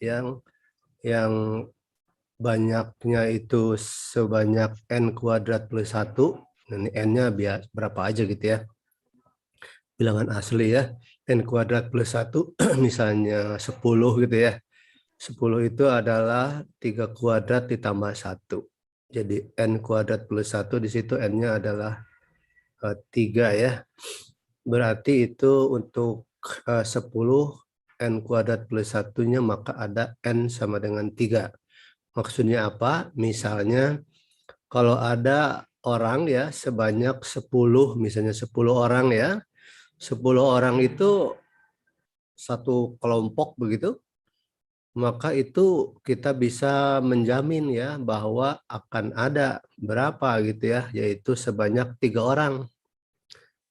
yang banyaknya itu sebanyak n kuadrat plus 1. Ini n-nya berapa aja gitu ya. Bilangan asli ya. N kuadrat plus 1 misalnya 10 gitu ya. 10 itu adalah 3 kuadrat ditambah 1. Jadi n kuadrat plus 1 di situ n-nya adalah 3 ya. Berarti itu untuk 10 n kuadrat plus 1-nya maka ada n sama dengan 3. Maksudnya apa? Misalnya kalau ada orang ya sebanyak 10, misalnya 10 orang ya. 10 orang itu satu kelompok begitu, maka itu kita bisa menjamin ya bahwa akan ada berapa gitu ya, yaitu sebanyak 3 orang.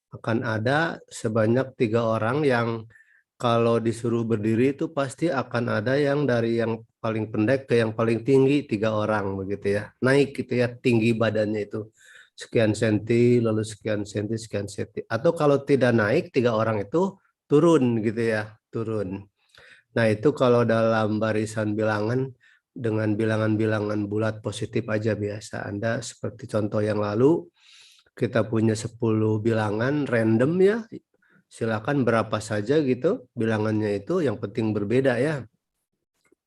Akan ada sebanyak 3 orang yang kalau disuruh berdiri itu pasti akan ada yang dari yang paling pendek ke yang paling tinggi 3 orang begitu ya. Naik gitu ya tinggi badannya itu sekian senti, lalu sekian senti, sekian senti. Atau kalau tidak naik 3 orang itu turun gitu ya, turun. Nah itu kalau dalam barisan bilangan dengan bilangan-bilangan bulat positif aja biasa. Anda seperti contoh yang lalu kita punya 10 bilangan random ya, silakan berapa saja gitu bilangannya itu, yang penting berbeda ya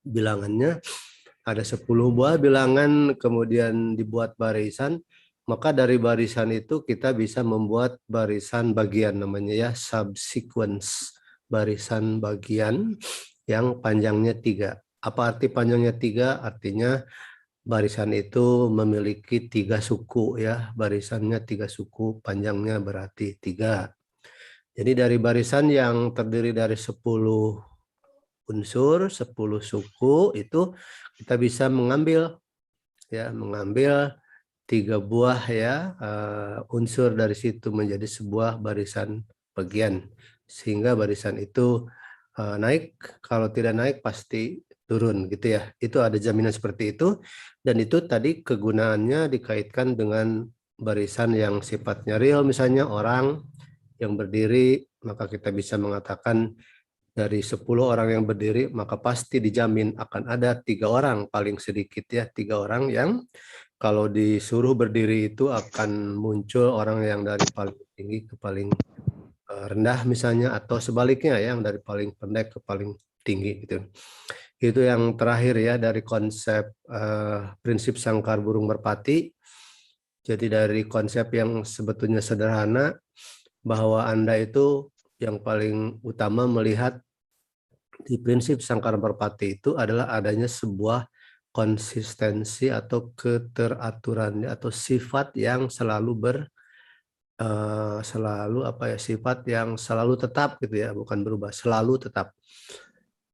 bilangannya. Ada 10 buah bilangan kemudian dibuat barisan, maka dari barisan itu kita bisa membuat barisan bagian namanya ya, subsequence, barisan bagian yang panjangnya 3. Apa arti panjangnya 3? Artinya barisan itu memiliki 3 suku ya, barisannya 3 suku, panjangnya berarti 3. Jadi dari barisan yang terdiri dari 10 unsur, 10 suku itu kita bisa mengambil 3 buah ya unsur dari situ menjadi sebuah barisan bagian, sehingga barisan itu naik, kalau tidak naik pasti turun gitu ya. Itu ada jaminan seperti itu, dan itu tadi kegunaannya dikaitkan dengan barisan yang sifatnya real, misalnya orang yang berdiri, maka kita bisa mengatakan dari 10 orang yang berdiri, maka pasti dijamin akan ada 3 orang paling sedikit ya, 3 orang yang kalau disuruh berdiri itu akan muncul orang yang dari paling tinggi ke paling rendah misalnya, atau sebaliknya ya, yang dari paling pendek ke paling tinggi gitu. Itu yang terakhir ya dari konsep prinsip sangkar burung merpati. Jadi dari konsep yang sebetulnya sederhana, bahwa Anda itu yang paling utama melihat di prinsip sangkar merpati itu adalah adanya sebuah konsistensi atau keteraturan atau sifat yang selalu apa ya, sifat yang selalu tetap gitu ya, bukan berubah, selalu tetap.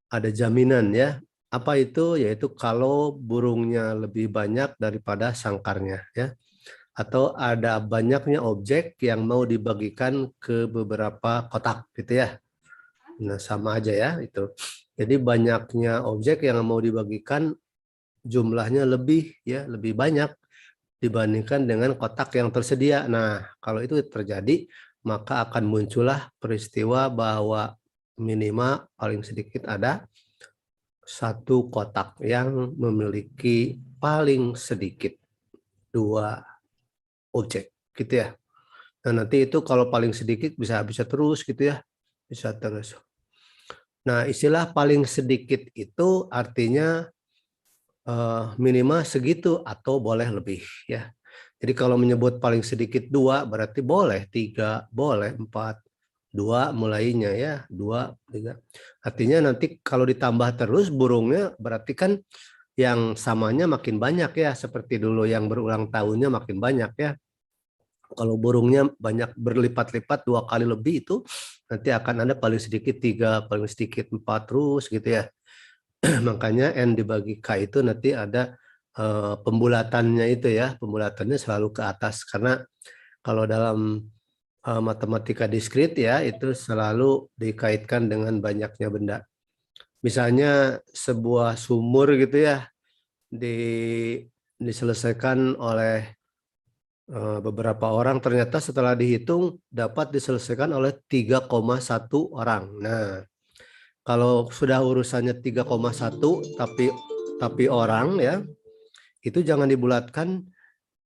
Ada jaminan ya. Apa itu? Yaitu kalau burungnya lebih banyak daripada sangkarnya ya. Atau ada banyaknya objek yang mau dibagikan ke beberapa kotak gitu ya. Nah, sama aja ya itu. Jadi banyaknya objek yang mau dibagikan jumlahnya lebih ya, lebih banyak dibandingkan dengan kotak yang tersedia. Nah, kalau itu terjadi, maka akan muncullah peristiwa bahwa minimal paling sedikit ada satu kotak yang memiliki paling sedikit 2 objek gitu ya. Nah, nanti itu kalau paling sedikit bisa bisa terus gitu ya. Bisa terus. Nah, istilah paling sedikit itu artinya minimal segitu atau boleh lebih ya. Jadi kalau menyebut paling sedikit 2 berarti boleh 3, boleh 4, 2 mulainya ya, 2, 3. Artinya nanti kalau ditambah terus burungnya berarti kan yang samanya makin banyak ya, seperti dulu yang berulang tahunnya makin banyak ya. Kalau burungnya banyak berlipat-lipat 2 kali lebih itu nanti akan ada paling sedikit 3, paling sedikit 4 terus gitu ya. Makanya N dibagi K itu nanti ada pembulatannya itu ya, pembulatannya selalu ke atas, karena kalau dalam matematika diskrit ya itu selalu dikaitkan dengan banyaknya benda. Misalnya sebuah sumur gitu ya diselesaikan oleh beberapa orang, ternyata setelah dihitung dapat diselesaikan oleh 3,1 orang. Nah, Kalau sudah urusannya 3,1 tapi orang ya, itu jangan dibulatkan,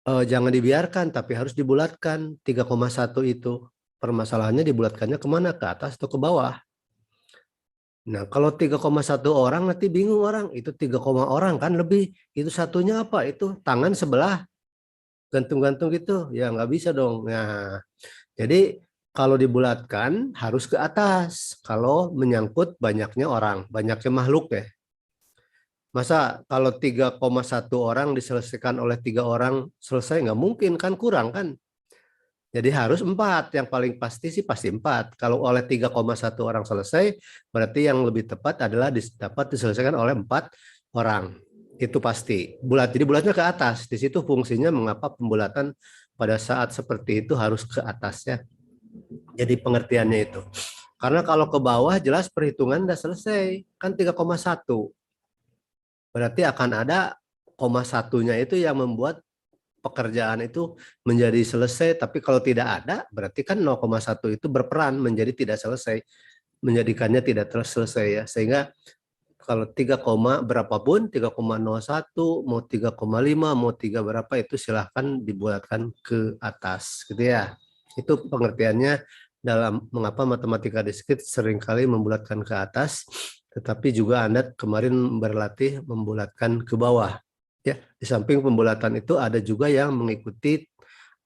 jangan dibiarkan, tapi harus dibulatkan 3,1 itu. Permasalahannya dibulatkannya kemana? Ke atas atau ke bawah? Nah, kalau 3,1 orang nanti bingung orang, itu 3, orang kan lebih. Itu satunya apa? Itu tangan sebelah, gantung-gantung gitu. Ya nggak bisa dong. Nah, jadi kalau dibulatkan harus ke atas. Kalau menyangkut banyaknya orang, banyaknya makhluk ya. Masa kalau 3,1 orang diselesaikan oleh 3 orang selesai, nggak mungkin kan, kurang kan. Jadi harus 4, yang paling pasti sih pasti 4. Kalau oleh 3,1 orang selesai, berarti yang lebih tepat adalah dapat diselesaikan oleh 4 orang. Itu pasti. Jadi bulatnya ke atas. Di situ fungsinya mengapa pembulatan pada saat seperti itu harus ke atas ya. Jadi pengertiannya itu. Karena kalau ke bawah jelas perhitungan udah selesai. Kan 3,1. Berarti akan ada koma satunya itu yang membuat pekerjaan itu menjadi selesai, tapi kalau tidak ada berarti kan 0,1 itu berperan menjadi tidak selesai, menjadikannya tidak selesai ya. Sehingga kalau 3, berapapun 3,01 mau 3,5 mau 3 berapa itu silahkan dibulatkan ke atas gitu ya. Itu pengertiannya dalam mengapa matematika diskrit seringkali membulatkan ke atas, tetapi juga Anda kemarin berlatih membulatkan ke bawah. Ya, di samping pembulatan itu ada juga yang mengikuti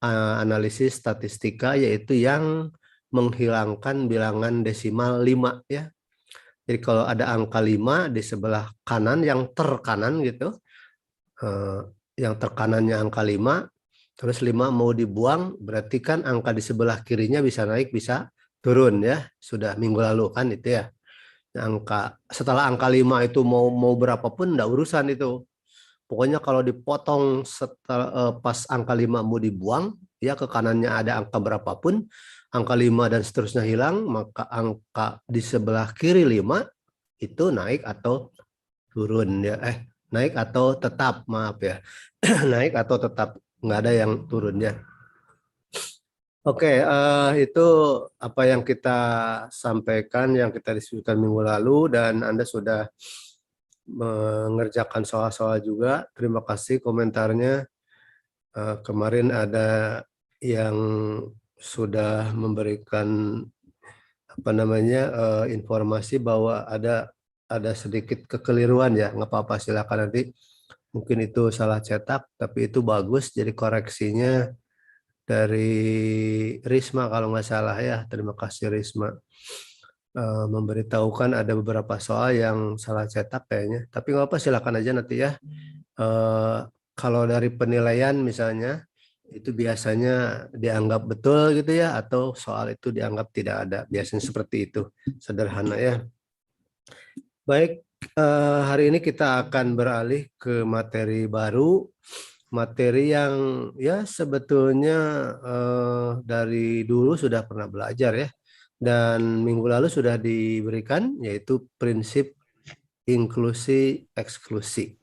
analisis statistika, yaitu yang menghilangkan bilangan desimal 5 ya. Jadi kalau ada angka 5 di sebelah kanan yang terkanan gitu, eh, yang terkanannya angka 5, terus 5 mau dibuang, berarti kan angka di sebelah kirinya bisa naik bisa turun ya. Sudah minggu lalu kan itu ya. Setelah angka 5 itu mau berapapun enggak urusan itu. Pokoknya kalau dipotong setelah pas angka 5 mau dibuang, ya ke kanannya ada angka berapapun, angka 5 dan seterusnya hilang, maka angka di sebelah kiri 5 itu naik atau turun ya. Naik atau tetap, maaf ya. Naik atau tetap, nggak ada yang turun ya. Oke, itu apa yang kita sampaikan, yang kita diskusikan minggu lalu, dan Anda sudah mengerjakan soal-soal juga. Terima kasih komentarnya. Kemarin ada yang sudah memberikan apa namanya informasi bahwa ada sedikit kekeliruan ya, nggak apa-apa, silakan nanti mungkin itu salah cetak, tapi itu bagus, jadi koreksinya dari Risma kalau nggak salah ya. Terima kasih Risma. Memberitahukan ada beberapa soal yang salah cetak kayaknya, tapi nggak apa, silakan aja nanti ya. Eh, Kalau dari penilaian misalnya itu biasanya dianggap betul gitu ya, atau soal itu dianggap tidak ada, biasanya seperti itu, sederhana ya. Baik, hari ini kita akan beralih ke materi baru, materi yang ya sebetulnya dari dulu sudah pernah belajar ya, dan minggu lalu sudah diberikan, yaitu prinsip inklusi eksklusi.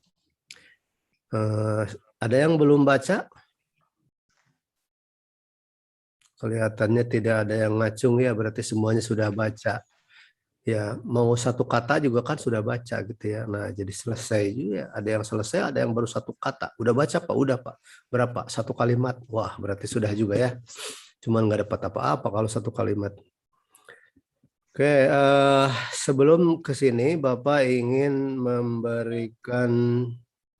Ada yang belum baca? Kelihatannya tidak ada yang ngacung ya, berarti semuanya sudah baca. Ya, mau satu kata juga kan sudah baca gitu ya. Nah, jadi selesai juga. Ada yang selesai, ada yang baru satu kata. Udah baca Pak? Udah Pak. Berapa? Satu kalimat. Wah, berarti sudah juga ya. Cuman nggak dapat apa-apa kalau satu kalimat. Oke, sebelum ke sini Bapak ingin memberikan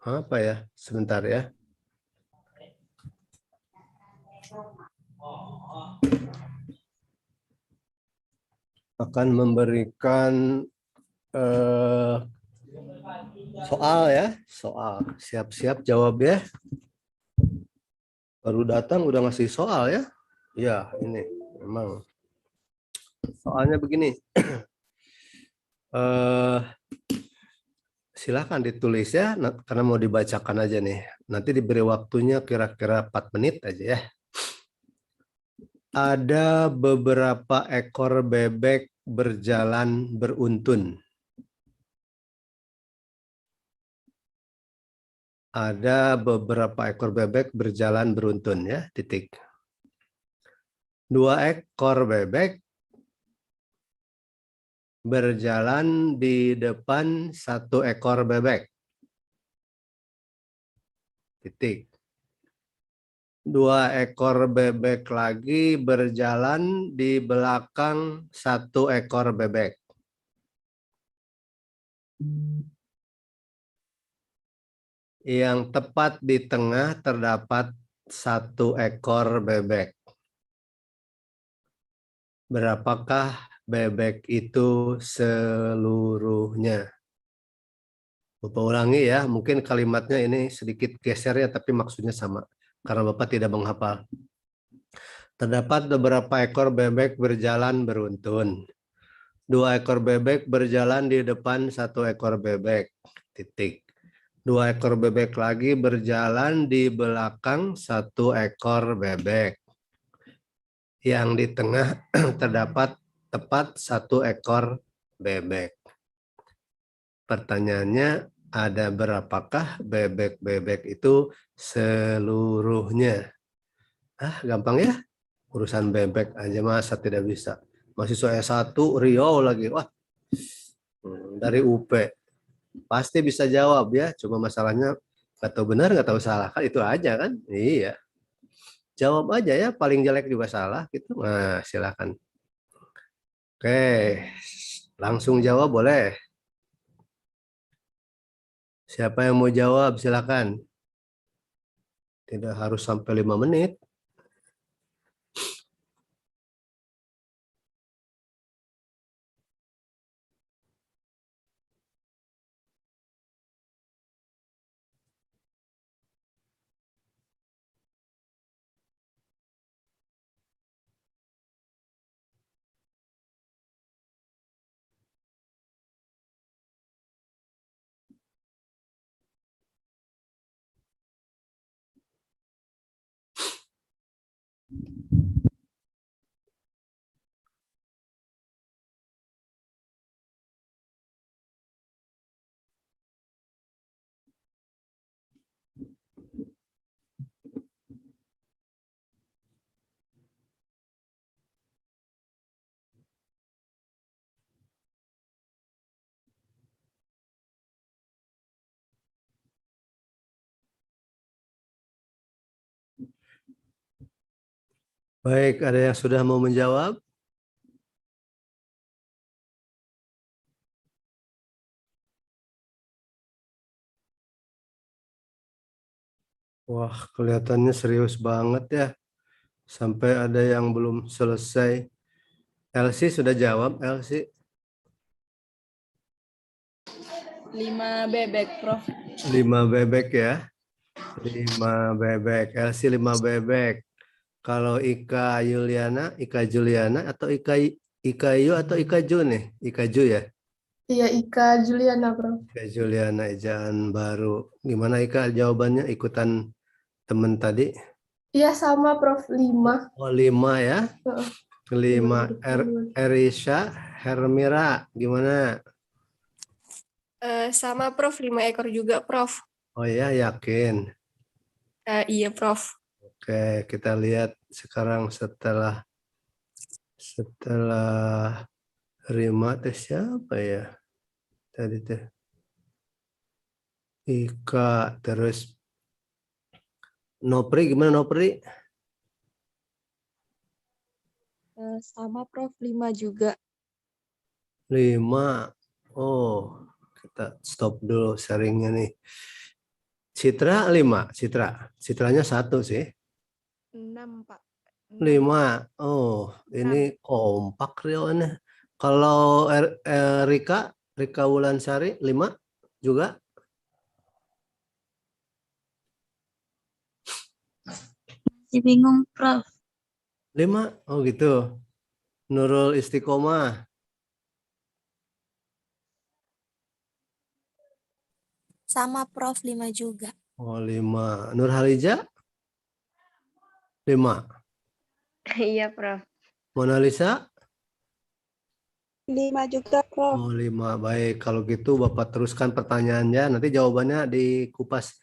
apa ya? Sebentar ya. Akan memberikan soal ya, soal. Siap-siap jawab ya. Baru datang udah ngasih soal ya. Ya, ini memang. Soalnya begini. Silahkan ditulis ya, karena mau dibacakan aja nih. Nanti diberi waktunya kira-kira 4 menit aja ya. Ada beberapa ekor bebek berjalan beruntun. Ada beberapa ekor bebek berjalan beruntun ya, titik. 2 ekor bebek berjalan di depan 1 ekor bebek. Titik. 2 ekor bebek lagi berjalan di belakang 1 ekor bebek. Yang tepat di tengah terdapat 1 ekor bebek. Berapakah bebek itu seluruhnya? Bapak ulangi ya, mungkin kalimatnya ini sedikit geser ya, tapi maksudnya sama. Karena Bapak tidak menghafal. Terdapat beberapa ekor bebek berjalan beruntun. 2 ekor bebek berjalan di depan 1 ekor bebek. Titik. 2 ekor bebek lagi berjalan di belakang 1 ekor bebek. Yang di tengah terdapat tepat 1 ekor bebek. Pertanyaannya, ada berapakah bebek-bebek itu seluruhnya? Gampang ya. Urusan bebek aja masa tidak bisa. Mahasiswa S1 Riau lagi. Wah, dari UP. Pasti bisa jawab ya. Cuma masalahnya nggak tahu benar, nggak tahu salah. Kan itu aja kan? Iya. Jawab aja ya. Paling jelek juga salah gitu. Nah, silakan. Oke. Langsung jawab boleh. Siapa yang mau jawab? Silakan. Tidak harus sampai 5 menit. Baik, ada yang sudah mau menjawab? Wah, kelihatannya serius banget ya. Sampai ada yang belum selesai. Elsie sudah jawab, Elsie? 5 bebek, Prof. 5 bebek ya. 5 bebek. Elsie 5 bebek. Kalau Ika Juliana atau Ika Yu atau Ika Ju nih? Ika Ju ya? Iya, Ika Juliana, Prof. Ika Juliana, ejaan baru. Gimana Ika jawabannya? Ikutan teman tadi? Iya, sama, Prof. 5. Oh, 5 ya. Heeh. 5. Gimana? Erisha, Hermira, gimana? Sama Prof, 5 ekor juga Prof. Oh ya, yakin. Iya Prof. Oke, kita lihat sekarang setelah Rima teh siapa ya? Tadi teh Ika, terus Nopri, gimana Nopri? Sama Prof, 5 juga. 5. Oh, kita stop dulu sharingnya nih. Citra 5, Citranya 1 sih. 6 Pak. 5. Oh, ini kompak realnya. Kalau Rika Wulansari 5 juga. Masih bingung, Prof. 5. Oh gitu. Nurul Istiqomah. Sama Prof, 5 juga. Oh 5. Nur Halija 5. Iya Prof. Mona Lisa 5 juga, Prof. oh 5. Baik, kalau gitu Bapak teruskan pertanyaannya. Nanti jawabannya dikupas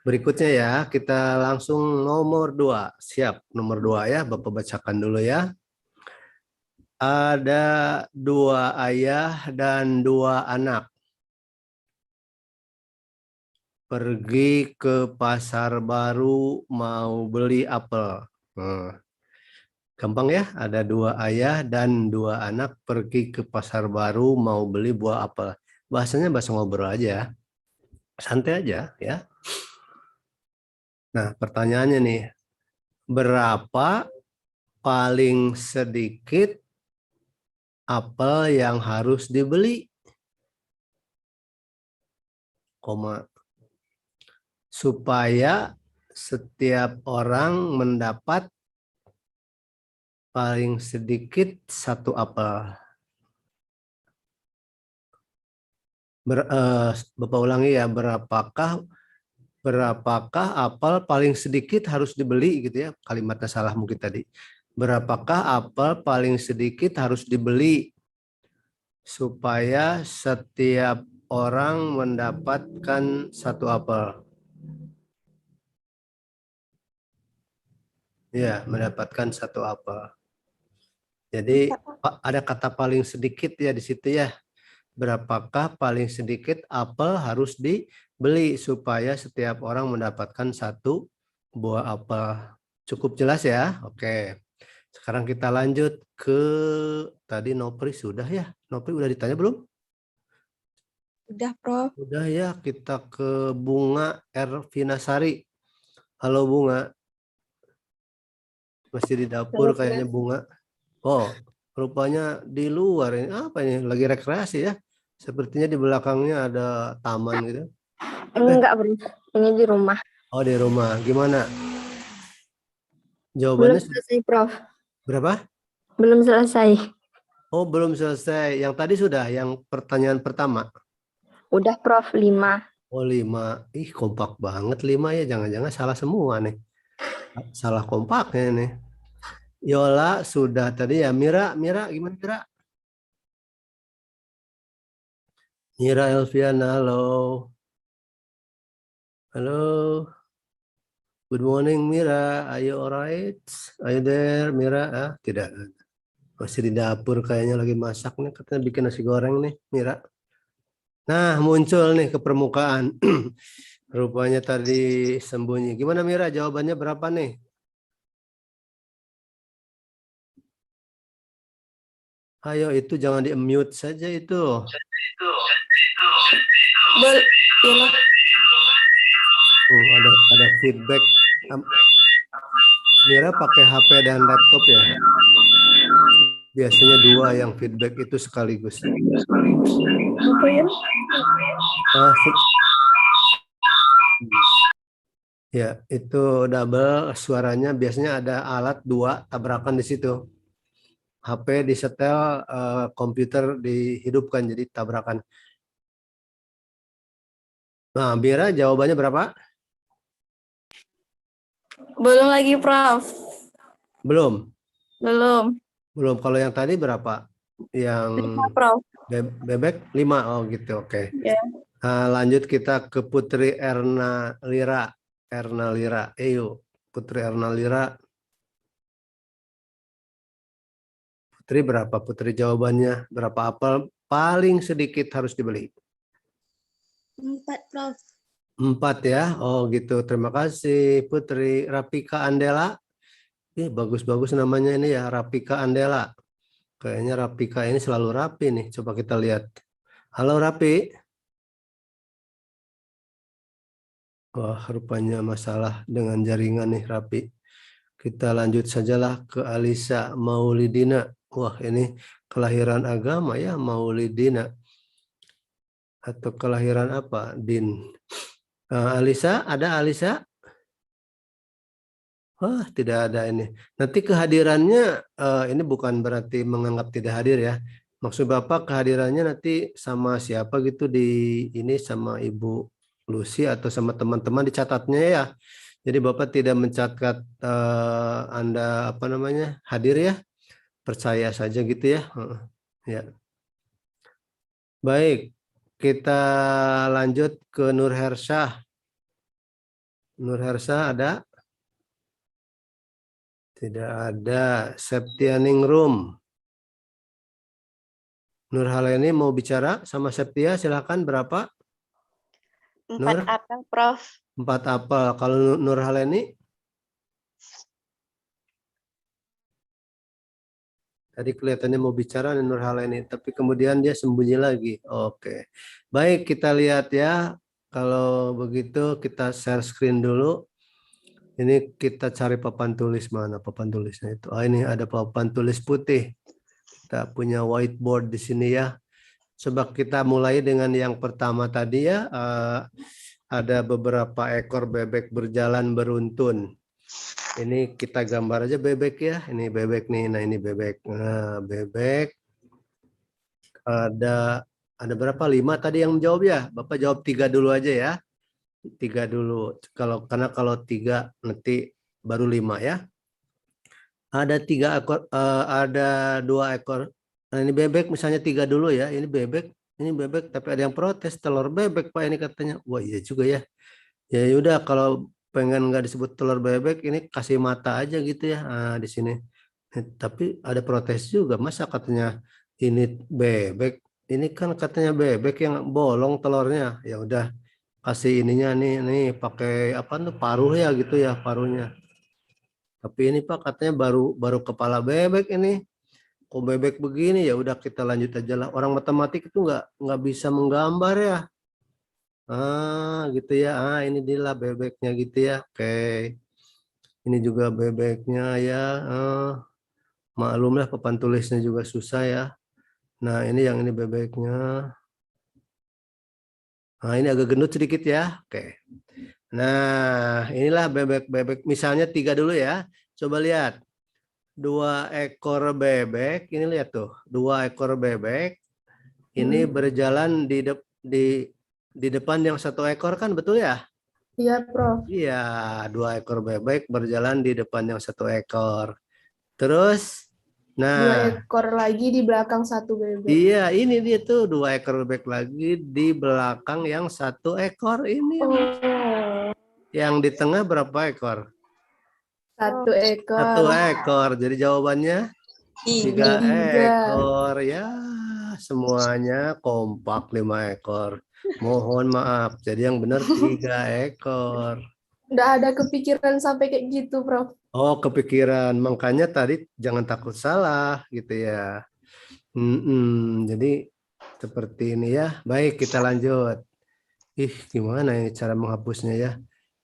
berikutnya ya. Kita langsung nomor 2. Siap, nomor 2 ya. Bapak bacakan dulu ya. Ada 2 ayah dan 2 anak. Pergi ke pasar baru mau beli apel. Gampang ya, ada 2 ayah dan 2 anak pergi ke pasar baru mau beli buah apel. Bahasanya bahasa ngobrol aja, santai aja ya. Nah, pertanyaannya nih, berapa paling sedikit apel yang harus dibeli? Koma. Supaya setiap orang mendapat paling sedikit 1 apel. Bapak ulangi ya, berapakah apel paling sedikit harus dibeli gitu ya? Kalimatnya salah mungkin tadi. Berapakah apel paling sedikit harus dibeli supaya setiap orang mendapatkan 1 apel? Ya, mendapatkan 1 apel. Jadi ada kata paling sedikit ya di situ ya. Berapakah paling sedikit apel harus dibeli supaya setiap orang mendapatkan 1 buah apel. Cukup jelas ya? Oke. Sekarang kita lanjut ke tadi Nopri sudah ya? Nopri udah ditanya belum? Udah, Prof. Udah ya, kita ke Bunga Ervinasari. Halo Bunga. Masih di dapur kayaknya Bunga. Oh, rupanya di luar ini. Apa ini? Lagi rekreasi ya? Sepertinya di belakangnya ada taman gitu. Enggak, Bro. Ini di rumah. Oh, di rumah. Gimana? Belum Jawabannya selesai, Prof. berapa? Belum selesai. Oh, belum selesai. Yang tadi sudah, yang pertanyaan pertama. Udah, Prof. 5. Oh, 5. Ih, kompak banget 5 ya. Jangan-jangan salah semua nih. Salah kompaknya nih. Yola sudah tadi ya. Mira gimana Mira? Mira Elviana, halo. Halo. Good morning Mira. Are you alright? Are you there Mira? Ah, tidak. Masih di dapur kayaknya lagi masak nih. Katanya bikin nasi goreng nih Mira. Nah, muncul nih ke permukaan. Rupanya tadi sembunyi. Gimana Mira? Jawabannya berapa nih? Ayo itu jangan di-mute saja itu. Ada feedback. Mira pakai HP dan laptop ya? Biasanya 2 yang feedback itu sekaligus. Ya, itu double suaranya biasanya ada alat 2 tabrakan di situ. HP disetel, komputer dihidupkan jadi tabrakan. Nah, Mira jawabannya berapa? Belum lagi, Prof. Belum. Belum. Belum. Kalau yang tadi berapa? Yang 5, Prof. bebek 5. Oh gitu. Oke. Ya. Nah, lanjut kita ke Putri Erna Lira. Erna Lira. Ayo, Putri Erna Lira. Putri berapa? Putri jawabannya berapa apel paling sedikit harus dibeli? 4, Prof. 4 ya. Oh gitu. Terima kasih Putri. Rapika Andela. Bagus-bagus namanya ini ya, Rapika Andela. Kayaknya Rapika ini selalu rapi nih. Coba kita lihat. Halo Rapi. Wah, rupanya masalah dengan jaringan nih Rapi. Kita lanjut sajalah ke Alisa Maulidina. Wah, ini kelahiran agama ya, Maulidina. Atau kelahiran apa? Din. Alisa, ada Alisa? Wah, tidak ada ini. Nanti kehadirannya ini bukan berarti menganggap tidak hadir ya. Maksud Bapak kehadirannya nanti sama siapa gitu di ini sama Ibu Lucy atau sama teman-teman dicatatnya ya. Jadi Bapak tidak mencatat Anda apa namanya hadir ya. Percaya saja gitu ya. Ya. Baik, kita lanjut ke Nur Hersyah. Nur Hersyah ada? Tidak ada. Septianingrum. Nurhaleni mau bicara sama Septia, silakan. Berapa? 4 Nur? apel, Prof. 4 apel. Kalau Nurhaleni? Tadi kelihatannya mau bicara nih Nurhaleni, tapi kemudian dia sembunyi lagi. Oke. Baik, kita lihat ya. Kalau begitu kita share screen dulu. Ini kita cari papan tulis, mana papan tulisnya itu. Ini ada papan tulis putih. Kita punya whiteboard di sini ya. Coba kita mulai dengan yang pertama tadi ya. Ada beberapa ekor bebek berjalan beruntun. Ini kita gambar aja bebek ya. Ini bebek nih. Nah, ini bebek. Nah, bebek. Ada berapa? 5 tadi yang menjawab ya. Bapak jawab 3 dulu aja ya. 3 dulu. Karena kalau 3 nanti baru 5 ya. Ada 3 ekor, ada 2 ekor. Nah, ini bebek misalnya 3 dulu ya. Ini bebek, tapi ada yang protes telur bebek Pak ini katanya. Wah iya juga ya. Ya udah kalau pengen nggak disebut telur bebek, ini kasih mata aja gitu ya. Nah, di sini. Tapi ada protes juga, masa katanya ini bebek. Ini kan katanya bebek yang bolong telurnya. Ya udah kasih ininya nih pakai apa tuh paruh ya gitu ya paruhnya. Tapi ini Pak katanya baru kepala bebek ini. Kok bebek begini ya udah kita lanjut aja lah. Orang matematik itu nggak bisa menggambar ya. Gitu ya. Ini dia lah bebeknya gitu ya. Oke. Ini juga bebeknya ya. Maklumlah papan tulisnya juga susah ya. Nah, ini yang ini bebeknya. Nah, ini agak gendut sedikit ya. Oke. Nah, inilah bebek-bebek. Misalnya 3 dulu ya. Coba lihat. 2 ekor bebek. Ini lihat tuh. 2 ekor bebek. Ini berjalan di depan yang 1 ekor kan, betul ya? Iya, Prof. Iya, 2 ekor bebek berjalan di depan yang 1 ekor. Terus, 2 nah, ekor lagi di belakang 1 bebek. iya ini dia tuh 2 ekor bebek lagi di belakang yang 1 ekor ini. Yang di tengah berapa ekor? 1 1 ekor. ekor. Jadi jawabannya 3 ekor ya. Semuanya kompak 5 ekor. Mohon maaf. Jadi yang benar 3 ekor. Nggak ada kepikiran sampai kayak gitu, Prof. Oh, kepikiran. Makanya tadi jangan takut salah gitu ya. Jadi seperti ini ya. Baik, kita lanjut. Gimana ini cara menghapusnya ya?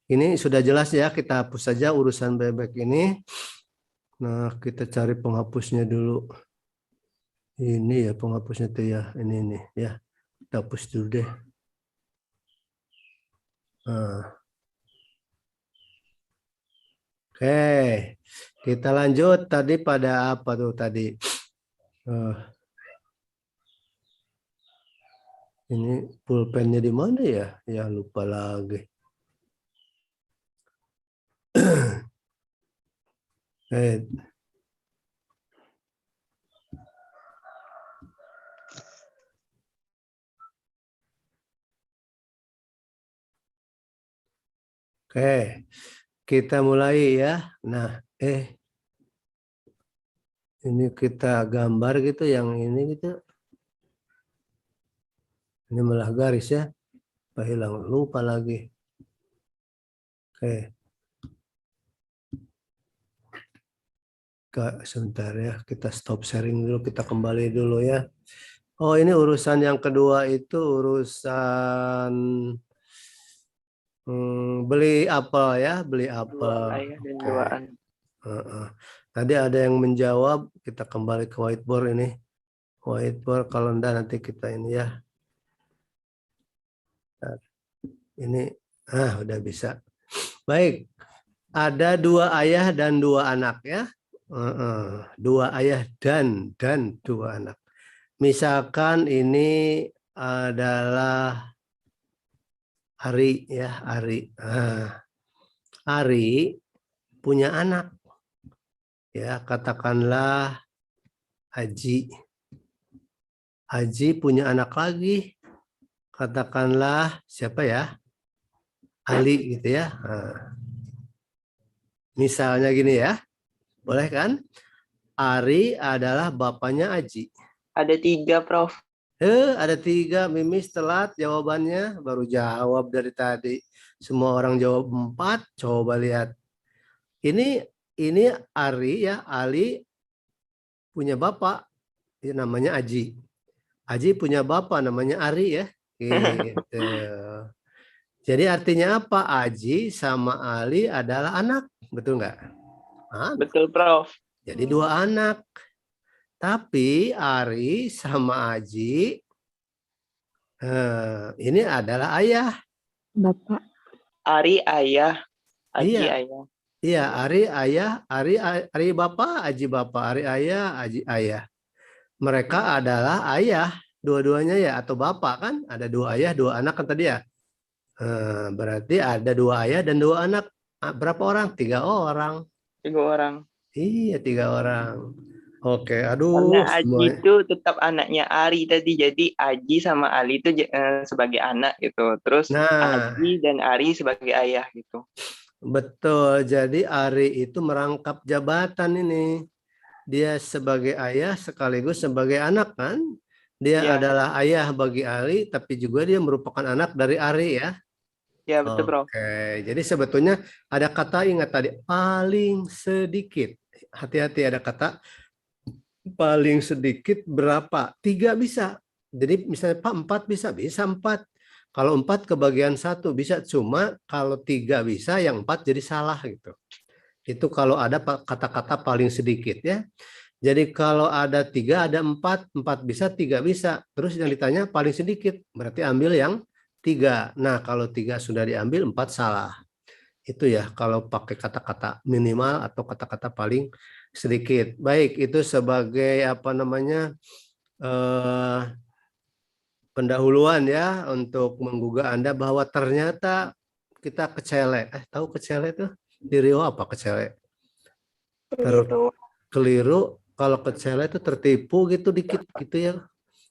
Ini sudah jelas ya, kita hapus saja urusan bebek ini. Nah, kita cari penghapusnya dulu. Ini ya penghapusnya tuh ya, ini ya. Kita hapus dulu deh. Nah. Oke, kita lanjut tadi pada apa tuh tadi? Ini pulpennya di mana ya? Ya lupa lagi. Oke, kita mulai ya. Nah, ini kita gambar gitu yang ini gitu. Ini malah garis ya. Hilang, lupa lagi. Oke. Sebentar ya, kita stop sharing dulu, kita kembali dulu ya. Oh, ini urusan yang kedua itu urusan beli apel ya, beli apel. 2 ayah dan 2 anak. Tadi ada yang menjawab, kita kembali ke whiteboard ini. Whiteboard kalau enggak nanti kita ini ya. Ini udah bisa. Baik. Ada 2 ayah dan 2 anak ya. 2 ayah dan 2 anak. Misalkan ini adalah Ari ya, Ari. Ari punya anak. Ya, katakanlah Haji. Haji punya anak lagi. Katakanlah siapa ya? Ali gitu ya. Misalnya gini ya. Boleh kan? Ari adalah bapaknya Aji. Ada 3, Prof. Ada 3, Mimis telat jawabannya, baru jawab dari tadi. Semua orang jawab 4, coba lihat. Ini Ari ya, Ali punya bapak, ya, namanya Aji. Aji punya bapak namanya Ari ya. Gitu. Jadi artinya apa? Aji sama Ali adalah anak, betul nggak? Betul, Prof. Jadi 2 anak. Tapi Ari sama Aji ini adalah ayah. Bapak. Ari ayah, Aji Iya. ayah. Iya, Ari ayah, Ari bapak, Aji bapak, Ari ayah, Aji ayah. Mereka adalah ayah, dua-duanya ya, atau bapak kan? Ada 2 ayah, 2 anak kan tadi ya. Berarti ada 2 ayah dan 2 anak. Berapa orang? 3 orang. 3 orang. Iya, 3 orang. Oke, aduh, Karena Aji semuanya. itu tetap anaknya Ari tadi. Jadi Aji sama Ali itu sebagai anak gitu. Terus Nah, Aji dan Ari sebagai ayah gitu. betul. Jadi Ari itu merangkap jabatan ini. Dia sebagai ayah sekaligus sebagai anak kan. Dia Iya. adalah ayah bagi Ali, tapi juga dia merupakan anak dari Ari ya. Ya, betul, Prof. Oke, jadi sebetulnya ada kata, ingat tadi, paling sedikit. Hati-hati, ada kata paling sedikit berapa? 3 bisa. Jadi misalnya Pak 4 bisa 4. Kalau 4 kebagian 1 bisa, cuma kalau 3 bisa, yang 4 jadi salah gitu. Itu kalau ada kata-kata paling sedikit ya. Jadi kalau ada 3, ada 4 bisa, 3 bisa. Terus yang ditanya paling sedikit, berarti ambil yang 3. Nah, kalau 3 sudah diambil, 4 salah. Itu ya kalau pakai kata-kata minimal atau kata-kata paling sedikit. Baik, itu sebagai apa namanya pendahuluan ya untuk menggugah Anda bahwa ternyata kita kecele. Tahu kecele tuh? Di Riau apa kecele? Keliru. Kalau kecele itu tertipu gitu dikit gitu ya.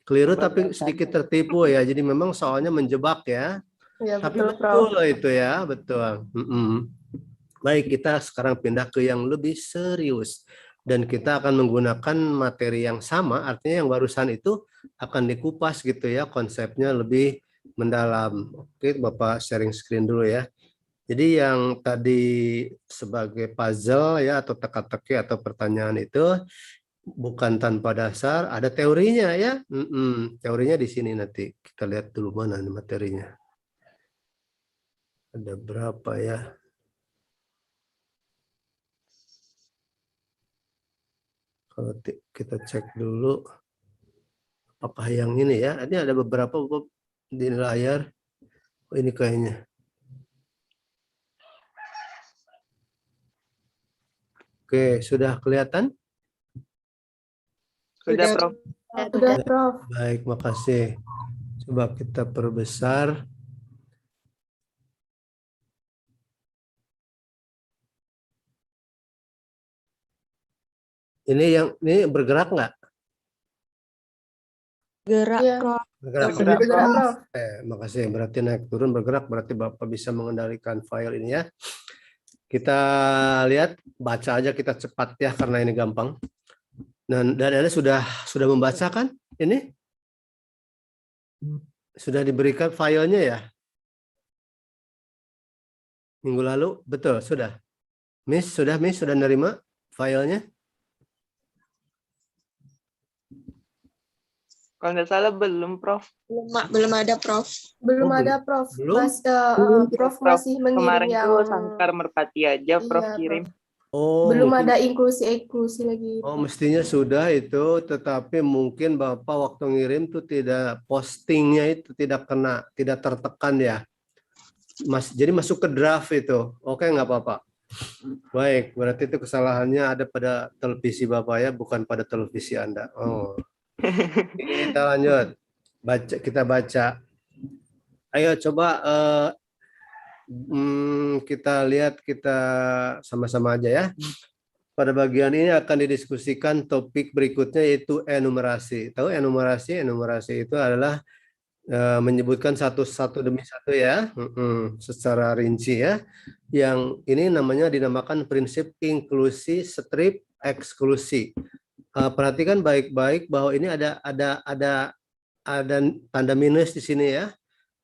Keliru tapi sedikit tertipu ya. Jadi memang soalnya menjebak ya. Ya, Tapi betul, Prof. betul itu ya, betul. Baik, kita sekarang pindah ke yang lebih serius. Dan kita akan menggunakan materi yang sama, artinya yang barusan itu akan dikupas gitu ya, konsepnya lebih mendalam. Oke, Bapak sharing screen dulu ya. Jadi yang tadi sebagai puzzle ya, atau teka-teki atau pertanyaan itu bukan tanpa dasar, ada teorinya ya. Teorinya di sini nanti. Kita lihat dulu mana nih materinya. Ada berapa ya? Kalau kita cek dulu, apakah yang ini ya? Ini ada beberapa di layar. Oh, ini kayaknya. Oke, sudah kelihatan? Sudah, Prof. Sudah, Prof. Baik, makasih. Coba kita perbesar. Ini bergerak nggak? Gerak, Iya. Prof. Bergerak. Bergerak, Sudah, Prof. Makasih. Berarti naik turun bergerak. Berarti Bapak bisa mengendalikan file ini ya. Kita lihat, baca aja kita cepat ya karena ini gampang. Dan Anda sudah membaca kan ini? Sudah diberikan filenya ya? Minggu lalu? Betul, sudah. Miss sudah nerima filenya? Kalau nggak salah belum, Prof. Belum ada, Prof. Belum Oh, ada, Prof. belum? Prof Prof, masih mengirim Kemarin yang tuh Sangkar Merpati aja, Prof Iya, kirim. Oh, belum mungkin- ada inklusi lagi. Oh, mestinya sudah itu, tetapi mungkin Bapak waktu ngirim tuh tidak, postingnya itu tidak tertekan ya. Jadi masuk ke draft itu. Oke, nggak apa-apa. Baik, berarti itu kesalahannya ada pada televisi Bapak ya, bukan pada televisi Anda. Oh. Kita lanjut. Kita baca. Ayo coba kita lihat, kita sama-sama aja ya. Pada bagian ini akan didiskusikan topik berikutnya yaitu enumerasi. Tahu enumerasi? Enumerasi itu adalah menyebutkan satu demi satu ya, secara rinci ya. Yang ini dinamakan prinsip inklusi strip eksklusi. Perhatikan baik-baik bahwa ini ada tanda minus di sini ya.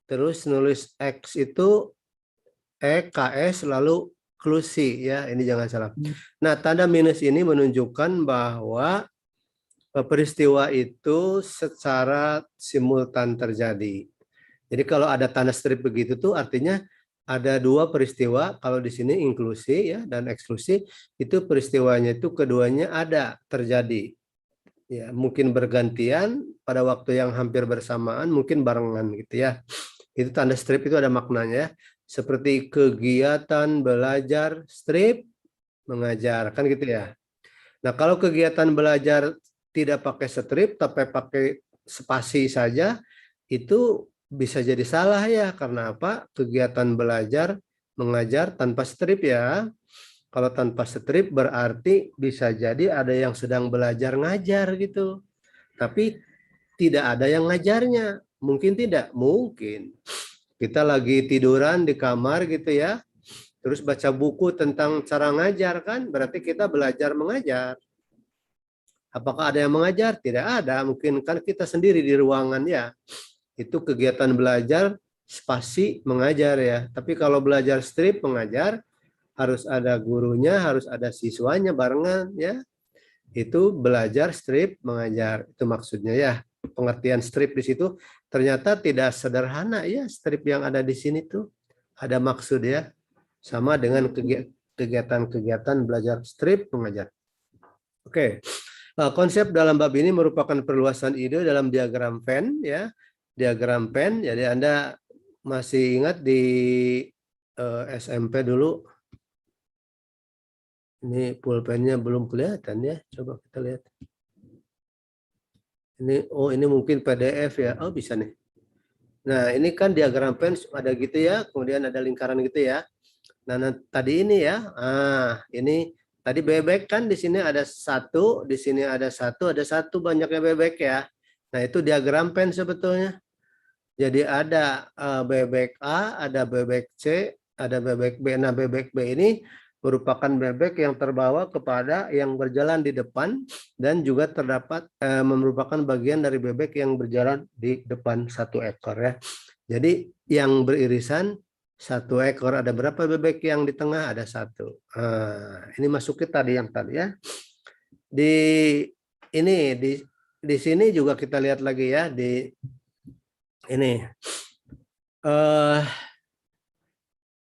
Terus nulis X itu EKS lalu klusi ya, ini jangan salah. Nah, tanda minus ini menunjukkan bahwa peristiwa itu secara simultan terjadi. Jadi kalau ada tanda strip begitu tuh artinya ada dua peristiwa, kalau di sini inklusi ya dan eksklusi, itu peristiwanya itu keduanya ada terjadi. Ya, mungkin bergantian pada waktu yang hampir bersamaan, mungkin barengan gitu ya. Itu tanda strip itu ada maknanya, seperti kegiatan belajar strip mengajar kan gitu ya. Nah, kalau kegiatan belajar tidak pakai strip tapi pakai spasi saja, itu bisa jadi salah ya. Karena apa? Kegiatan belajar mengajar tanpa strip ya. Kalau tanpa strip berarti bisa jadi ada yang sedang belajar ngajar gitu. Tapi tidak ada yang ngajarnya. Mungkin tidak? Mungkin. Kita lagi tiduran di kamar gitu ya. Terus baca buku tentang cara ngajar kan. Berarti kita belajar mengajar. Apakah ada yang mengajar? Tidak ada. Mungkin kan kita sendiri di ruangan ya. Itu kegiatan belajar spasi mengajar ya. Tapi kalau belajar strip mengajar, harus ada gurunya, harus ada siswanya barengan ya. Itu belajar strip mengajar. Itu maksudnya ya. Pengertian strip di situ ternyata tidak sederhana ya. Strip yang ada di sini tuh ada maksud ya. Sama dengan kegiatan-kegiatan belajar strip mengajar. Oke. Konsep dalam bab ini merupakan perluasan ide dalam diagram Venn ya. Diagram Venn. Jadi Anda masih ingat di SMP dulu. Ini pulpennya belum kelihatan ya. Coba kita lihat. Ini mungkin PDF ya. Oh, bisa nih. Nah, ini kan diagram Venn ada gitu ya. Kemudian ada lingkaran gitu ya. Nah, tadi ini ya. Ini tadi bebek kan di sini ada satu, di sini ada satu banyaknya bebek ya. Nah, itu diagram Venn sebetulnya. Jadi ada bebek A, ada bebek C, ada bebek B. Nah, bebek B ini merupakan bebek yang terbawa kepada yang berjalan di depan dan juga terdapat merupakan bagian dari bebek yang berjalan di depan satu ekor ya. Jadi yang beririsan satu ekor, ada berapa bebek yang di tengah? Ada satu. Ini masuk ke tadi yang tadi ya. Di sini juga kita lihat lagi ya di ini.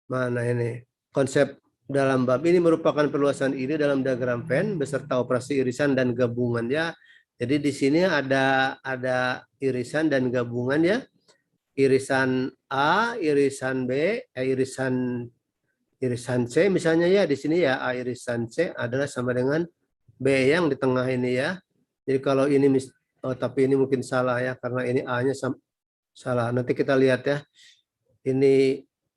Mana ini? Konsep dalam bab ini merupakan perluasan ide dalam diagram Venn beserta operasi irisan dan gabungannya. Jadi di sini ada irisan dan gabungannya. Irisan A, irisan B, irisan C misalnya ya di sini ya A irisan C adalah sama dengan B yang di tengah ini ya. Jadi kalau ini tapi ini mungkin salah ya karena ini A-nya salah. Nanti kita lihat ya.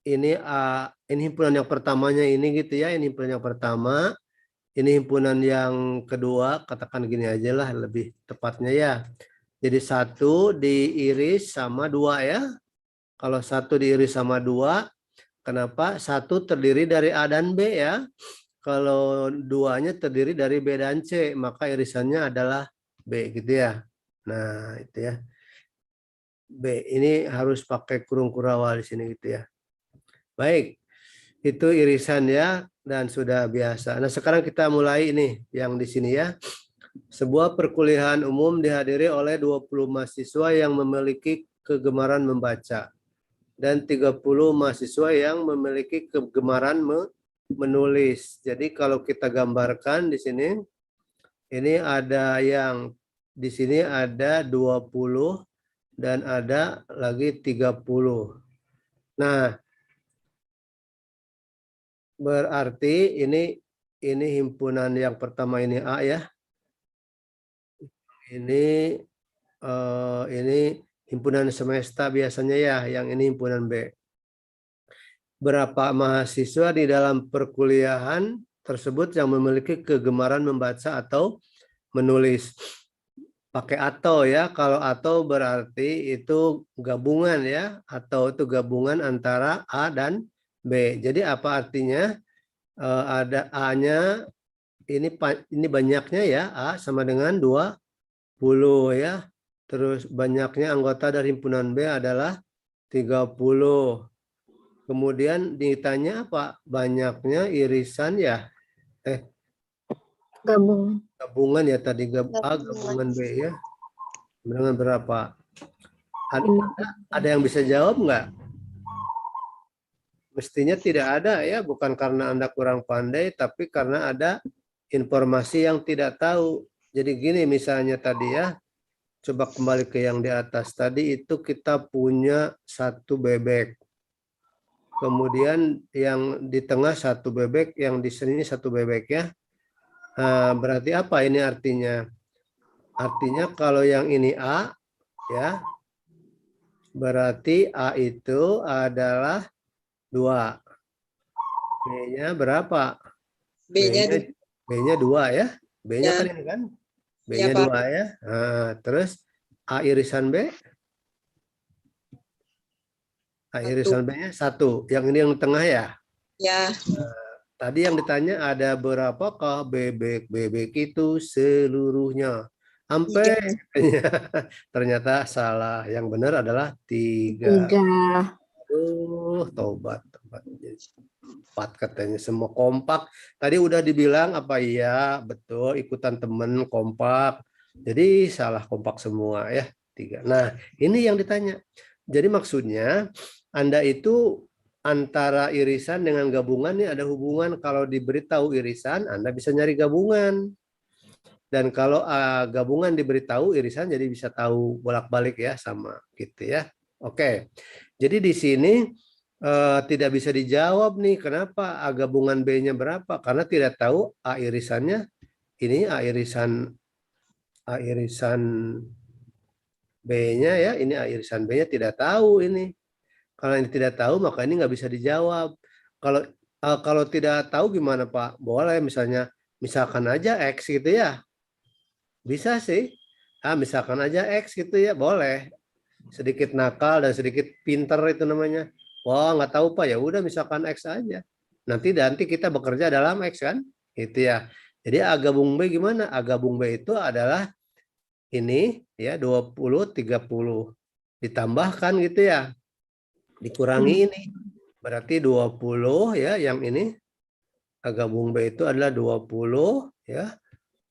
Ini A, ini himpunan yang pertamanya ini gitu ya, ini himpunan yang pertama, ini himpunan yang kedua, katakan gini aja lah lebih tepatnya ya. Jadi satu diiris sama dua ya. Kalau satu diiris sama dua, kenapa? Satu terdiri dari A dan B ya. Kalau duanya terdiri dari B dan C, maka irisannya adalah B gitu ya. Nah itu ya. B ini harus pakai kurung kurawal di sini gitu ya. Baik, itu irisan ya dan sudah biasa. Nah sekarang kita mulai ini yang di sini ya. Sebuah perkuliahan umum dihadiri oleh 20 mahasiswa yang memiliki kegemaran membaca dan 30 mahasiswa yang memiliki kegemaran menulis. Jadi kalau kita gambarkan di sini, ini ada yang di sini ada 20 dan ada lagi 30. Nah, berarti ini himpunan yang pertama ini A ya. Ini himpunan semesta biasanya ya, yang ini himpunan B. Berapa mahasiswa di dalam perkuliahan tersebut yang memiliki kegemaran membaca atau menulis? Pakai atau ya, kalau atau berarti itu gabungan ya, atau itu gabungan antara A dan B. Jadi apa artinya? Ada A-nya ini banyaknya ya, A sama dengan 20 ya. Terus banyaknya anggota dari himpunan B adalah 30. Kemudian ditanya apa? Banyaknya irisan ya. Gabungan ya tadi A gabungan B ya. Dengan berapa? Ada yang bisa jawab nggak? Mestinya tidak ada ya, bukan karena Anda kurang pandai, tapi karena ada informasi yang tidak tahu. Jadi gini misalnya tadi ya, coba kembali ke yang di atas tadi, itu kita punya satu bebek. Kemudian yang di tengah satu bebek, yang di sini satu bebek ya. Berarti apa ini artinya? Artinya kalau yang ini A ya, berarti A itu adalah 2. B-nya berapa? B-nya 2 ya. B-nya Ya. kan ini kan? B-nya Ya, Pak. 2 ya. Nah, terus A irisan B? A irisan B-nya 1. Yang ini yang tengah ya? Ya. Tadi yang ditanya ada berapakah bebek itu seluruhnya? Sampai ternyata salah. Yang benar adalah 3. Tobat. 4 katanya, semua kompak. Tadi udah dibilang apa iya, betul, ikutan temen kompak. Jadi salah kompak semua ya, 3. Nah, ini yang ditanya. Jadi maksudnya Anda itu antara irisan dengan gabungan ini ada hubungan. Kalau diberitahu irisan, Anda bisa nyari gabungan. Dan kalau gabungan diberitahu irisan, jadi bisa tahu bolak-balik ya, sama gitu ya. Oke. Jadi di sini tidak bisa dijawab nih, kenapa A gabungan B-nya berapa? Karena tidak tahu A irisannya, ini A irisan B-nya ya, ini A irisan B-nya tidak tahu ini. Kalau ini tidak tahu, maka ini nggak bisa dijawab. Kalau tidak tahu gimana Pak? Boleh misalkan aja X gitu ya. Bisa sih. Misalkan aja X gitu ya, boleh. Sedikit nakal dan sedikit pinter itu namanya. Wah, nggak tahu Pak, ya udah misalkan X aja. Nanti kita bekerja dalam X kan? Itu ya. Jadi A gabung B gimana? A gabung B itu adalah ini ya 20 30 ditambahkan gitu ya. Dikurangi ini. Berarti 20 ya, yang ini A gabung B itu adalah 20 ya.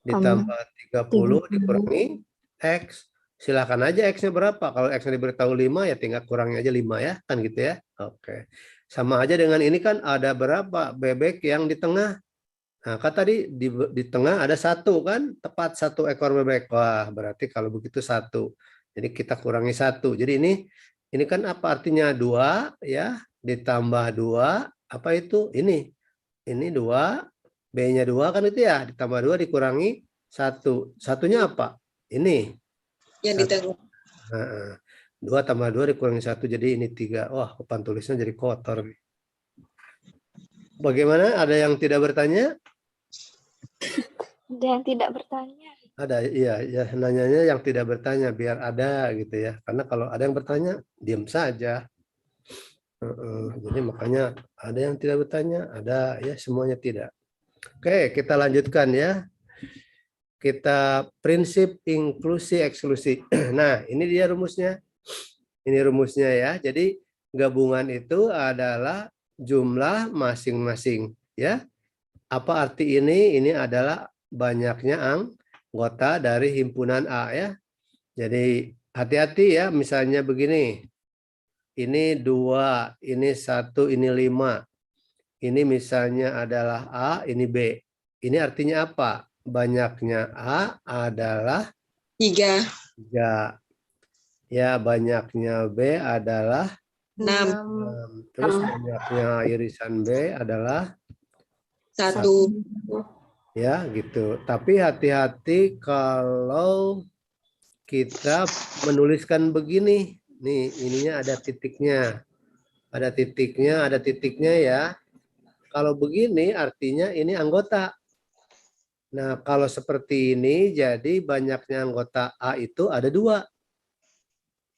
Ditambah 30 dikurangi X. Silakan aja X-nya berapa. Kalau X-nya diberitahu 5 ya tinggal kurangnya aja 5 ya. Kan gitu ya. Oke. Sama aja dengan ini kan ada berapa bebek yang di tengah. Nah kan tadi di tengah ada 1 kan. Tepat 1 ekor bebek. Wah berarti kalau begitu 1. Jadi kita kurangi 1. Jadi ini kan apa artinya 2 ya. Ditambah 2. Apa itu? Ini 2. B-nya 2 kan itu ya. Ditambah 2 dikurangi 1. Satunya apa? Ini. Yang di tengah. 2 tambah 2 dikurangi 1 jadi ini 3. Wah, papan tulisnya jadi kotor. Bagaimana? Ada yang tidak bertanya? Ada yang tidak bertanya. Ada, iya, ya nanyanya yang tidak bertanya biar ada gitu ya. Karena kalau ada yang bertanya, diam saja. Jadi makanya ada yang tidak bertanya, ada ya semuanya tidak. Oke, kita lanjutkan ya. Kita prinsip inklusi eksklusi. Nah, ini dia rumusnya. Ini rumusnya ya. Jadi gabungan itu adalah jumlah masing-masing ya. Apa arti ini? Ini adalah banyaknya anggota dari himpunan A ya. Jadi hati-hati ya, misalnya begini. Ini 2, ini 1, ini 5. Ini misalnya adalah A, ini B. Ini artinya apa? Banyaknya A adalah 3. Ya, banyaknya B adalah 6. 6. Terus banyaknya irisan B adalah 1. ya gitu. Tapi hati-hati kalau kita menuliskan begini. Nih, ininya ada titiknya. Ada titiknya ya. Kalau begini artinya ini anggota. Nah, kalau seperti ini, jadi banyaknya anggota A itu ada 2.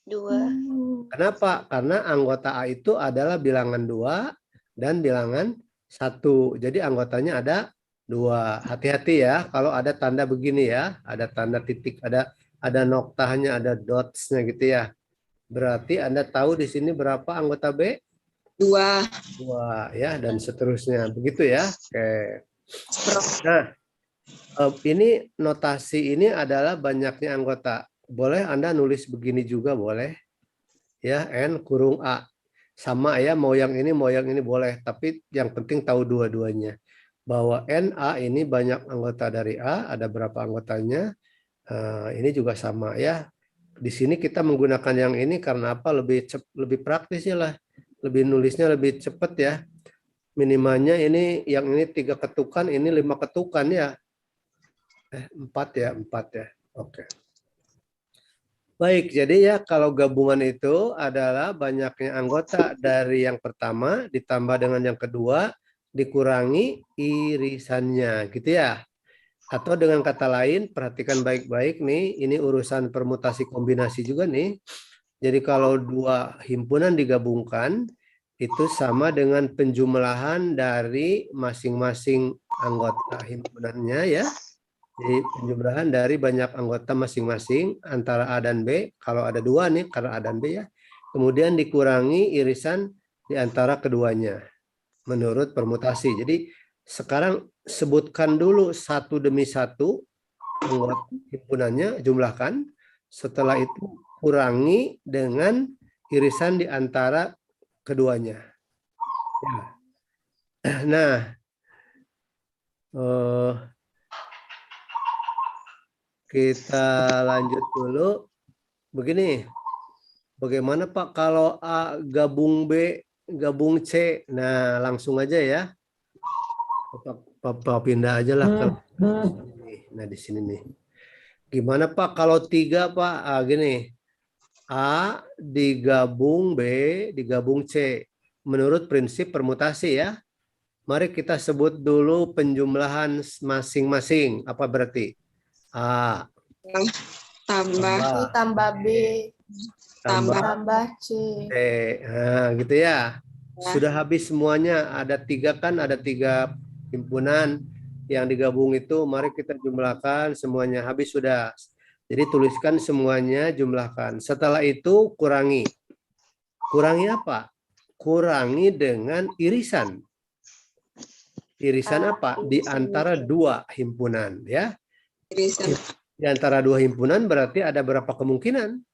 2. Kenapa? Karena anggota A itu adalah bilangan 2 dan bilangan 1. Jadi anggotanya ada 2. Hati-hati ya kalau ada tanda begini ya, ada tanda titik, ada noktahnya, ada dots-nya gitu ya. Berarti Anda tahu di sini berapa anggota B? 2. 2 ya, dan seterusnya. Begitu ya. Oke. Prof. Nah, ini notasi ini adalah banyaknya anggota. Boleh Anda nulis begini juga boleh. Ya, N kurung A. Sama ya, mau yang ini boleh. Tapi yang penting tahu dua-duanya. Bahwa NA ini banyak anggota dari A, ada berapa anggotanya. Ini juga sama ya. Di sini kita menggunakan yang ini karena apa? Lebih praktisnya lah. Lebih nulisnya lebih cepat ya. Minimalnya ini yang ini 3 ketukan, ini 5 ketukan ya. 4 ya, 4 ya. Oke. Baik, jadi ya kalau gabungan itu adalah banyaknya anggota dari yang pertama ditambah dengan yang kedua dikurangi irisannya, gitu ya. Atau dengan kata lain, perhatikan baik-baik nih, ini urusan permutasi kombinasi juga nih. Jadi kalau 2 himpunan digabungkan, itu sama dengan penjumlahan dari masing-masing anggota himpunannya ya. Jadi penjumlahan dari banyak anggota masing-masing antara A dan B. Kalau ada 2 nih, karena A dan B ya. Kemudian dikurangi irisan di antara keduanya menurut permutasi. Jadi sekarang sebutkan dulu satu demi satu anggota himpunannya, jumlahkan. Setelah itu kurangi dengan irisan di antara keduanya. Ya. Nah, kita lanjut dulu. Begini, bagaimana Pak kalau A gabung B, gabung C? Nah, langsung aja ya. Papa pindah aja lah ke sini. Nah, di sini nih. Gimana Pak kalau 3 Pak? Gini. A digabung B, digabung C. Menurut prinsip permutasi ya. Mari kita sebut dulu penjumlahan masing-masing. Apa berarti? A Tambah. C tambah B tambah tambah C. C. Nah, gitu ya. Sudah habis semuanya. Ada 3 kan? Ada 3 himpunan yang digabung itu. Mari kita jumlahkan semuanya. Habis sudah. Jadi tuliskan semuanya, jumlahkan. Setelah itu kurangi. Kurangi apa? Kurangi dengan irisan. Irisan apa? Di antara 2 himpunan ya. Irisan. Di antara 2 himpunan berarti ada berapa kemungkinan?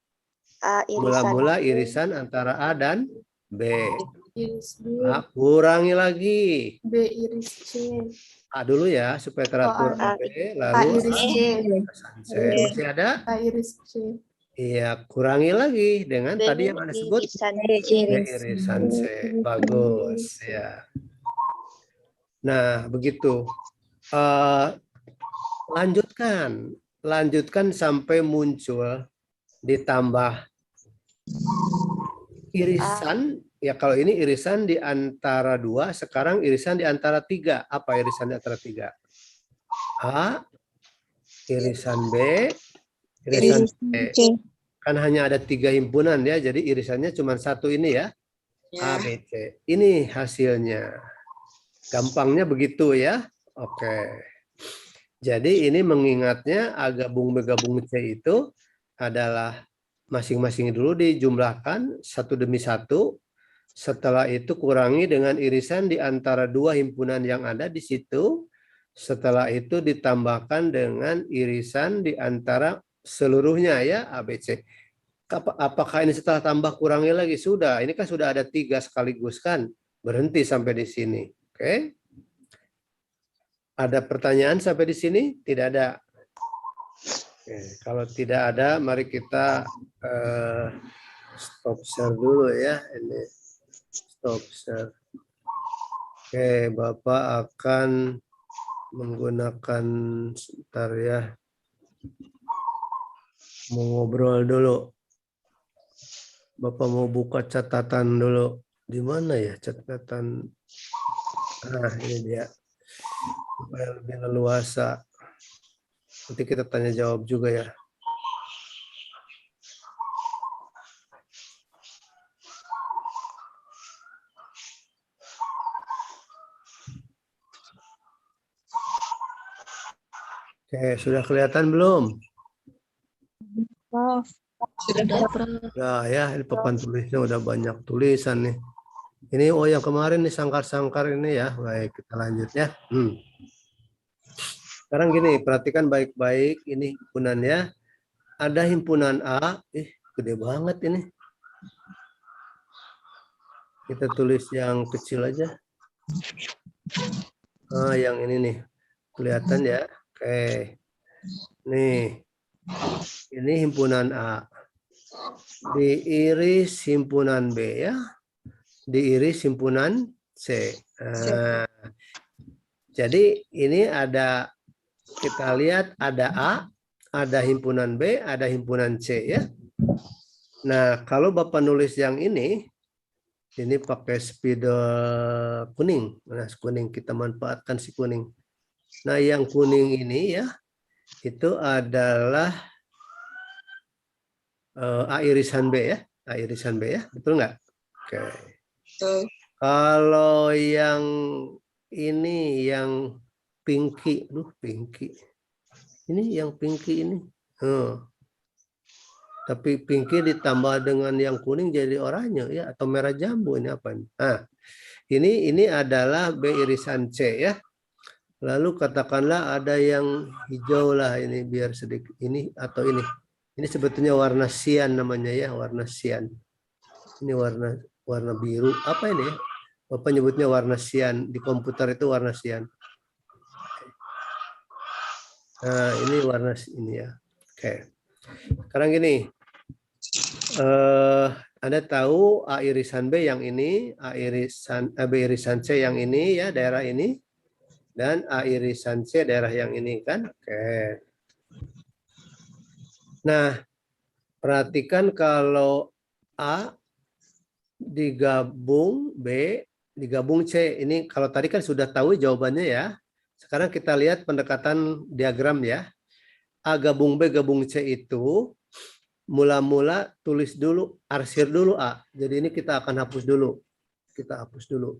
A irisan Mula-mula irisan antara A dan B. Iris B. A, kurangi lagi. B iris C. A dulu ya supaya teratur. A. B, A lalu iris C. C. Masih ada? A iris C. Iya, kurangi lagi dengan B tadi yang Anda sebut. irisan B irisan C. Bagus ya. Nah, begitu. Lanjutkan sampai muncul ditambah irisan. Ya kalau ini irisan di antara 2, sekarang irisan di antara 3. Apa irisan di antara 3? A, irisan B, irisan C. Kan hanya ada 3 himpunan ya, jadi irisannya cuma 1 ini ya. A, B, C. Ini hasilnya. Gampangnya begitu ya. Oke. Jadi ini mengingatnya A gabung B gabung C itu adalah masing-masing dulu dijumlahkan satu demi satu. Setelah itu kurangi dengan irisan di antara 2 himpunan yang ada di situ. Setelah itu ditambahkan dengan irisan di antara seluruhnya ya A, B, C. Apakah ini setelah tambah kurangi lagi? Sudah. Ini kan sudah ada 3 sekaligus kan. Berhenti sampai di sini. Oke. Ada pertanyaan sampai di sini? Tidak ada. Oke. Kalau tidak ada, mari kita stop share dulu ya. Ini stop share. Oke, Bapak akan menggunakan sebentar ya. Mau ngobrol dulu. Bapak mau buka catatan dulu. Di mana ya catatan? Nah, ini dia. Supaya lebih leluasa. Nanti kita tanya jawab juga ya. Oke, sudah kelihatan belum? Prof. Sudah, Prof. Nah ya, ini papan tulisnya udah banyak tulisan nih. Ini yang kemarin nih sangkar-sangkar ini ya. Baik, kita lanjut ya. Sekarang gini, perhatikan baik-baik ini himpunannya. Ada himpunan A, gede banget ini. Kita tulis yang kecil aja. Yang ini nih. Kelihatan ya. Oke. Nih. Ini himpunan A. Diiris himpunan B ya. Diiris himpunan C. Nah, jadi ini ada, kita lihat ada A, ada himpunan B, ada himpunan C ya. Nah, kalau Bapak nulis yang ini pakai spidol kuning. Nah, kuning kita manfaatkan si kuning. Nah, yang kuning ini ya, itu adalah A irisan B ya. A irisan B ya, betul nggak? Oke. Betul. Kalau yang ini yang pinky, pinky. Ini yang pinky ini. Tapi pinky ditambah dengan yang kuning jadi oranye ya, atau merah jambu, ini apa ini? Nah, ini adalah B irisan C ya. Lalu katakanlah ada yang hijau lah ini, biar sedikit ini atau ini. Ini sebetulnya warna sian namanya ya, warna sian. Ini warna biru. Apa ini? Bapak nyebutnya warna sian. Di komputer itu warna sian. Nah, ini warna ini ya. Oke. Sekarang gini. Anda tahu A irisan B yang ini, B irisan C yang ini ya, daerah ini. Dan A irisan C daerah yang ini kan. Oke. Nah, perhatikan kalau A digabung B, digabung C. Ini kalau tadi kan sudah tahu jawabannya ya. Sekarang kita lihat pendekatan diagram ya. A gabung B gabung C itu mula-mula tulis dulu, arsir dulu A. Jadi ini kita akan hapus dulu. Kita hapus dulu.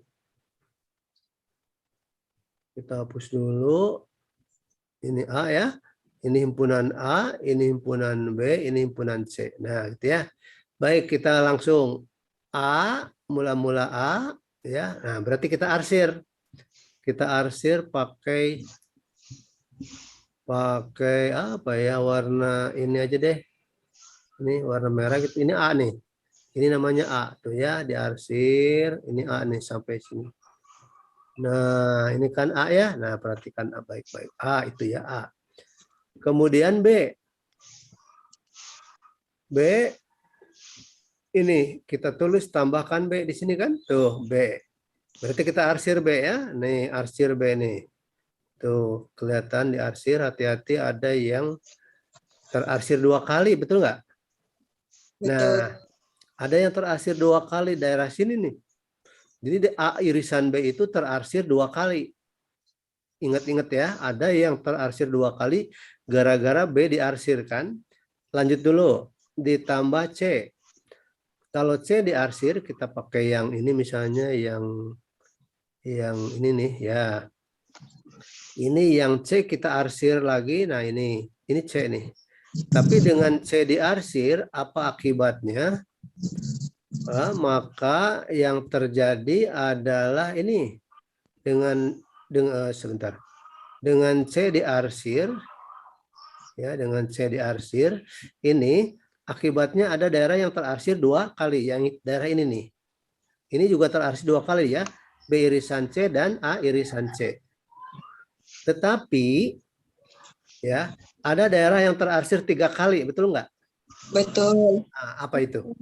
Kita hapus dulu. Ini A ya. Ini himpunan A, ini himpunan B, ini himpunan C. Nah, gitu ya. Baik, kita langsung A, mula-mula A, ya. Nah, berarti kita arsir. Kita arsir pakai apa ya? Warna ini aja deh. Ini warna merah gitu. Ini A nih. Ini namanya A tuh ya, diarsir. Ini A nih sampai sini. Nah, ini kan A ya. Nah, perhatikan A baik-baik. A itu ya A. Kemudian B. B ini kita tulis tambahkan B di sini kan? Tuh B. Berarti kita arsir B ya. Nih arsir B nih. Tuh kelihatan di arsir, hati-hati ada yang terarsir 2 kali, betul nggak? Nah, ada yang terarsir 2 kali daerah sini nih. Jadi A irisan B itu terarsir 2 kali. Ingat-ingat ya, ada yang terarsir 2 kali gara-gara B diarsirkan. Lanjut dulu, ditambah C. Kalau C diarsir, kita pakai yang ini misalnya yang ini nih ya. Ini yang C kita arsir lagi, nah ini C nih. Tapi dengan C diarsir, apa akibatnya? Maka yang terjadi adalah ini sebentar. Dengan C diarsir, ya dengan C diarsir, ini akibatnya ada daerah yang terarsir 2 kali, yang daerah ini nih. Ini juga terarsir 2 kali ya, B irisan C dan A irisan C. Tetapi ya ada daerah yang terarsir 3 kali, betul nggak? Betul. Nah, apa itu?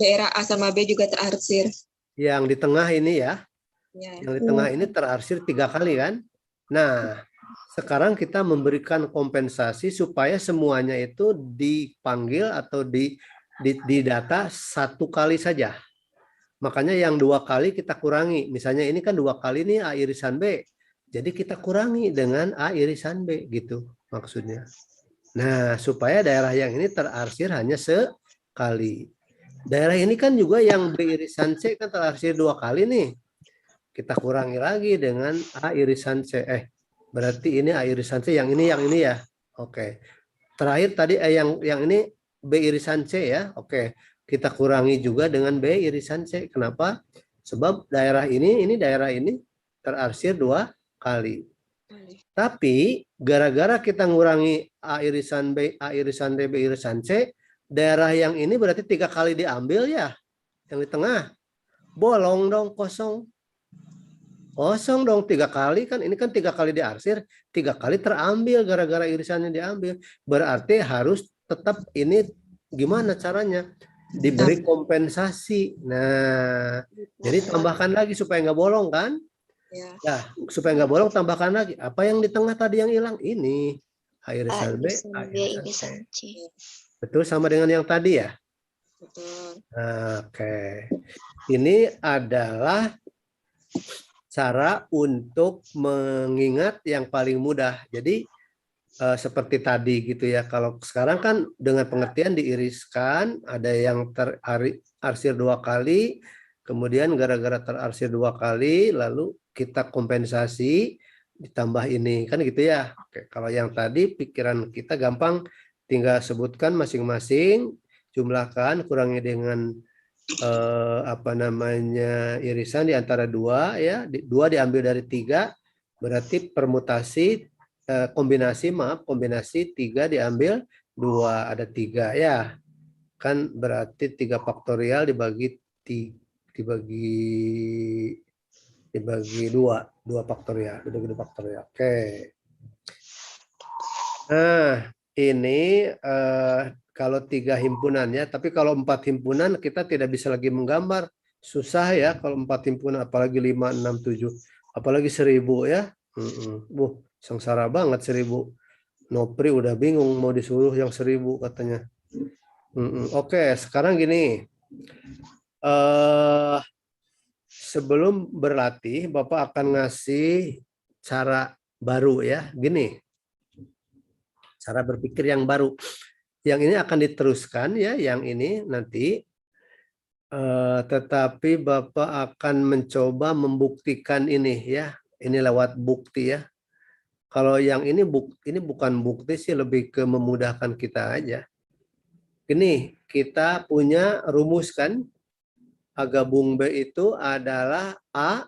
Daerah A sama B juga terarsir. Yang di tengah ini ya. Ya. Yang di tengah ini terarsir 3 kali kan? Nah, sekarang kita memberikan kompensasi supaya semuanya itu dipanggil atau didata 1 kali saja. Makanya yang 2 kali kita kurangi. Misalnya ini kan 2 kali nih A irisan B. Jadi kita kurangi dengan A irisan B gitu maksudnya. Nah, supaya daerah yang ini terarsir hanya sekali. Daerah ini kan juga yang B irisan C kan terarsir 2 kali nih. Kita kurangi lagi dengan A irisan C. Berarti ini A irisan C, yang ini ya. Oke. Terakhir tadi yang ini B irisan C ya. Oke. Kita kurangi juga dengan B irisan C. Kenapa? Sebab daerah ini terarsir 2 kali. Tapi gara-gara kita ngurangi A irisan B, A irisan D, B irisan C, daerah yang ini berarti 3 kali diambil ya. Yang di tengah. Bolong dong, kosong. Kosong dong 3 kali kan, ini kan 3 kali diarsir, 3 kali terambil gara-gara irisannya diambil. Berarti harus tetap ini gimana caranya? Diberi kompensasi. Nah, jadi tambahkan lagi supaya nggak bolong kan? Ya. Nah, supaya nggak bolong tambahkan lagi. Apa yang di tengah tadi yang hilang? Ini. A irisan B, A irisan C. Betul sama dengan yang tadi ya? Betul. Oke. Ini adalah cara untuk mengingat yang paling mudah. Jadi seperti tadi gitu ya. Kalau sekarang kan dengan pengertian diiriskan, ada yang terarsir 2 kali, kemudian gara-gara terarsir 2 kali, lalu kita kompensasi ditambah ini kan gitu ya. Oke, kalau yang tadi pikiran kita gampang, tinggal sebutkan masing-masing, jumlahkan, kurangi dengan irisan di antara 2 ya, 2 diambil dari 3, berarti permutasi kombinasi 3 diambil 2, ada 3 ya kan, berarti 3 faktorial dibagi 2 faktorial, oke. Nah ini kalau 3 himpunannya, tapi kalau 4 himpunan kita tidak bisa lagi menggambar. Susah ya kalau 4 himpunan, apalagi 5, 6, 7. Apalagi 1000 ya. Sengsara banget 1000. Nopri udah bingung mau disuruh yang 1000 katanya. Oke, sekarang gini. Sebelum berlatih, Bapak akan ngasih cara baru ya. Gini. Cara berpikir yang baru. Yang ini akan diteruskan ya, yang ini nanti. Tetapi Bapak akan mencoba membuktikan ini ya. Ini lewat bukti ya. Kalau yang ini bukan bukti sih, lebih ke memudahkan kita aja. Ini kita punya rumus kan. A gabung B itu adalah A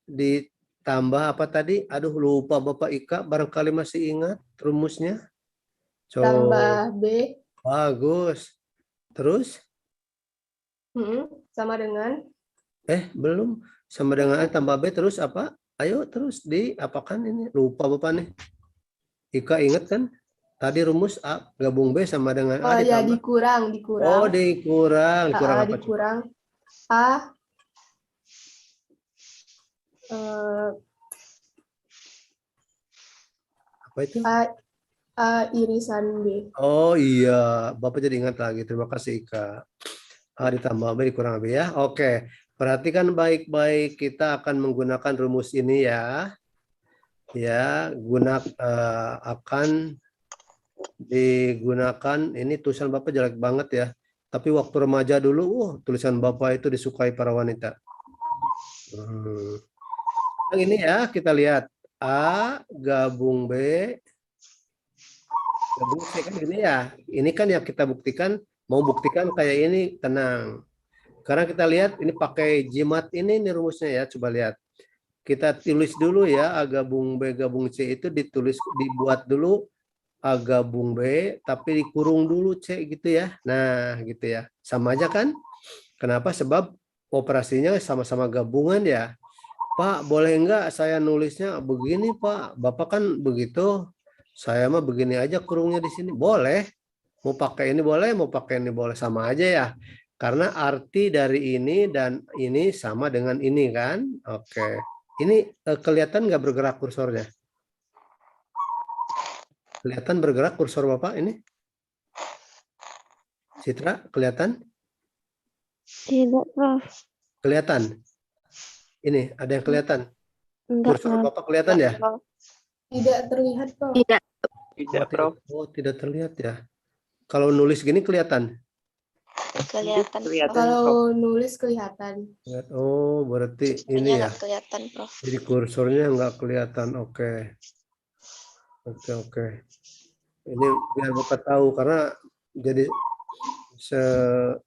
ditambah apa tadi? Aduh lupa Bapak Ika, barangkali masih ingat rumusnya. Tambah B. Bagus. Terus? Sama dengan? Belum. Sama dengan A tambah B terus apa? Ayo terus diapakan ini? Lupa Bapak nih. Ika ingat kan? Tadi rumus A gabung B sama dengan A Oh ya, ditambah. dikurang. Oh, dikurang. Dikurang apa? Dikurang A. Apa itu? A irisan B. Oh iya, Bapak jadi ingat lagi. Terima kasih Ika. A ditambah B dikurang B ya. Oke, perhatikan baik-baik. Kita akan menggunakan rumus ini ya. Ya, akan digunakan. Ini tulisan Bapak jelek banget ya. Tapi waktu remaja dulu, tulisan Bapak itu disukai para wanita. Yang ini ya, kita lihat. A gabung B. Gabung C kan gini ya. Ini kan yang kita buktikan, mau buktikan kayak ini, tenang. Sekarang kita lihat ini pakai jimat ini nih rumusnya ya, coba lihat. Kita tulis dulu ya, A gabung B gabung C itu dibuat dulu A gabung B, tapi dikurung dulu C gitu ya. Nah gitu ya, sama aja kan? Kenapa? Sebab operasinya sama-sama gabungan ya. Pak, boleh enggak saya nulisnya begini Pak? Bapak kan begitu. Saya mah begini aja kurungnya di sini. Boleh. Mau pakai ini boleh, mau pakai ini boleh, sama aja ya. Karena arti dari ini dan ini sama dengan ini kan. Oke. Ini kelihatan nggak bergerak kursornya? Kelihatan bergerak kursor Bapak ini? Citra, kelihatan? Tidak, Prof. Kelihatan? Ini, ada yang kelihatan? Enggak, Kursor Prof. Bapak kelihatan ya? Prof. Tidak terlihat, Prof. Tidak. Tidak, Prof. Tidak terlihat ya. Kalau nulis gini kelihatan? Kelihatan. Kelihatan. Kalau nulis kelihatan. Oh, berarti ini ya. Nggak kelihatan, Prof. Jadi kursornya nggak kelihatan. Oke. Oke. Ini biar Bapak tahu karena jadi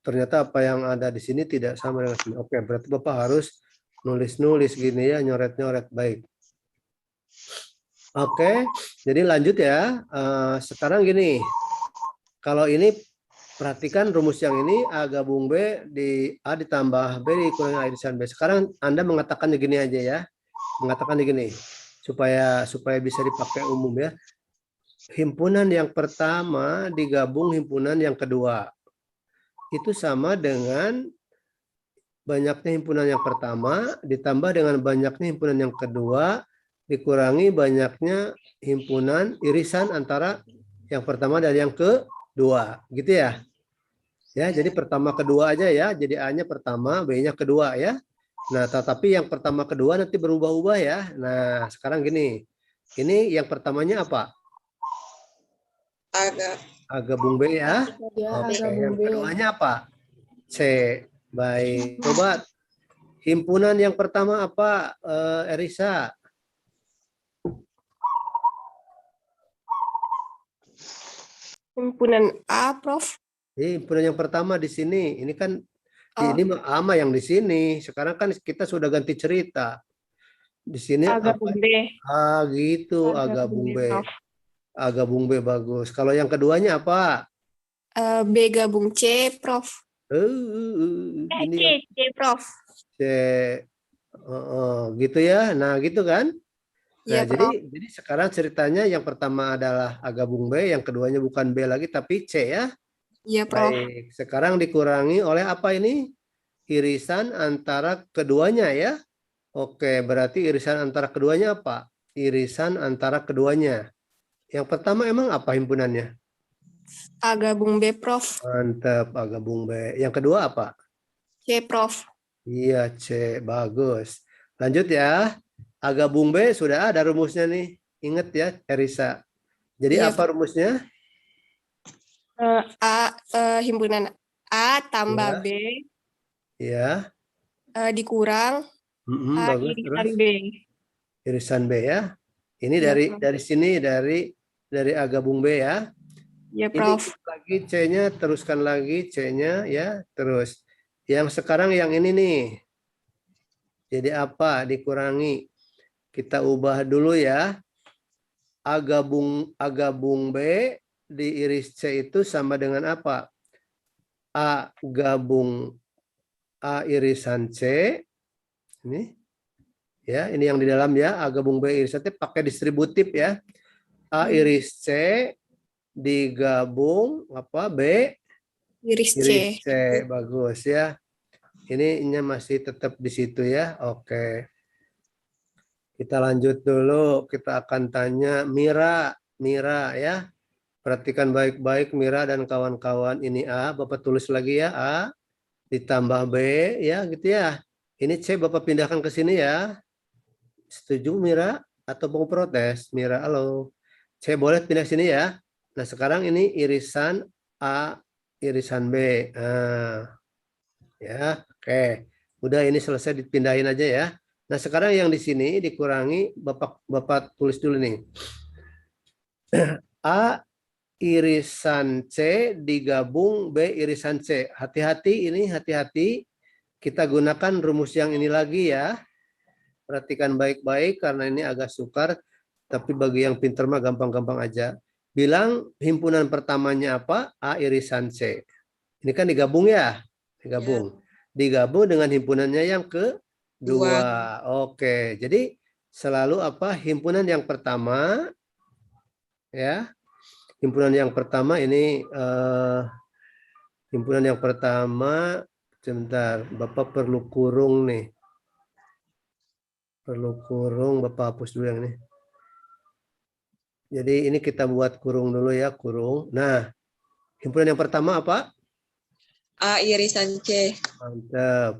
ternyata apa yang ada di sini tidak sama dengan sini. Oke, berarti Bapak harus nulis-nulis gini ya, nyoret-nyoret. Baik. Oke, jadi lanjut ya. Sekarang gini, kalau ini perhatikan rumus yang ini A gabung B di A ditambah B dikurangi A irisan B. Sekarang Anda mengatakannya gini aja ya. Mengatakan gini supaya bisa dipakai umum ya. Himpunan yang pertama digabung himpunan yang kedua. Itu sama dengan banyaknya himpunan yang pertama ditambah dengan banyaknya himpunan yang kedua dikurangi banyaknya himpunan irisan antara yang pertama dan yang kedua. Gitu ya. Ya, jadi pertama kedua aja ya. Jadi A-nya pertama, B-nya kedua ya. Nah, tetapi yang pertama kedua nanti berubah-ubah ya. Nah, sekarang gini. Ini yang pertamanya apa? A gabung B ya. Ya, Oke, agak yang bumbu. keduanya apa? C. Baik. Coba himpunan yang pertama apa, Erisa? Himpunan A, Prof. Himpunan yang pertama di sini. Ini kan ini ama yang di sini. Sekarang kan kita sudah ganti cerita. Di sini A apa? gabung B. Gitu, A gabung B. Prof. A gabung B bagus. Kalau yang keduanya apa? B gabung C, Prof. Ini yang C, Prof. C. Gitu ya. Nah, gitu kan? Nah, Iya, Prof. jadi sekarang ceritanya yang pertama adalah A gabung B, yang keduanya bukan B lagi tapi C ya. Iya, Prof. Baik, sekarang dikurangi oleh apa ini? Irisan antara keduanya ya. Oke, berarti irisan antara keduanya apa? Irisan antara keduanya. Yang pertama emang apa himpunannya? A gabung B, Prof. Mantap, A gabung B. Yang kedua apa? C, Prof. Iya, C. Bagus. Lanjut ya. A gabung B sudah ada rumusnya nih. Ingat ya, Erisa. Jadi Iya, apa rumusnya? Himpunan A tambah Ya. B Ya. dikurang A Bagus. irisan Terus B. irisan B ya. Ini Iya, dari Prof. sini dari A gabung B ya. Iya, Ini Prof. lagi C-nya, teruskan lagi C-nya ya. Terus yang sekarang yang ini nih. Jadi apa? Dikurangi. Kita ubah dulu ya. A gabung B diiris C itu sama dengan apa? A gabung A irisan C. Ini. Ya, ini yang di dalam ya. A gabung B irisan C pakai distributif ya. A iris C digabung apa? B Iris C. iris C. Bagus ya. Ininya masih tetap di situ ya. Oke. Kita lanjut dulu. Kita akan tanya Mira ya. Perhatikan baik-baik Mira dan kawan-kawan. Ini A, Bapak tulis lagi ya. A ditambah B ya gitu ya. Ini C Bapak pindahkan ke sini ya. Setuju Mira atau mau protes? Mira, halo. C boleh pindah sini ya. Nah, sekarang ini irisan A, irisan B. Nah, ya, oke. Udah ini selesai dipindahin aja ya. Nah, sekarang yang di sini dikurangi Bapak tulis dulu nih. A irisan C digabung B irisan C. Hati-hati ini, hati-hati. Kita gunakan rumus yang ini lagi ya. Perhatikan baik-baik karena ini agak sukar. Tapi bagi yang pintar mah gampang-gampang aja. Bilang himpunan pertamanya apa? A irisan C. Ini kan digabung ya? Digabung. Digabung dengan himpunannya yang kedua. Oke, jadi selalu apa? Himpunan yang pertama ya. Himpunan yang pertama ini himpunan yang pertama sebentar, Bapak perlu kurung nih. Perlu kurung, Bapak hapus dulu yang ini. Jadi ini kita buat kurung dulu ya, kurung. Nah, himpunan yang pertama apa? A irisan C. Mantap.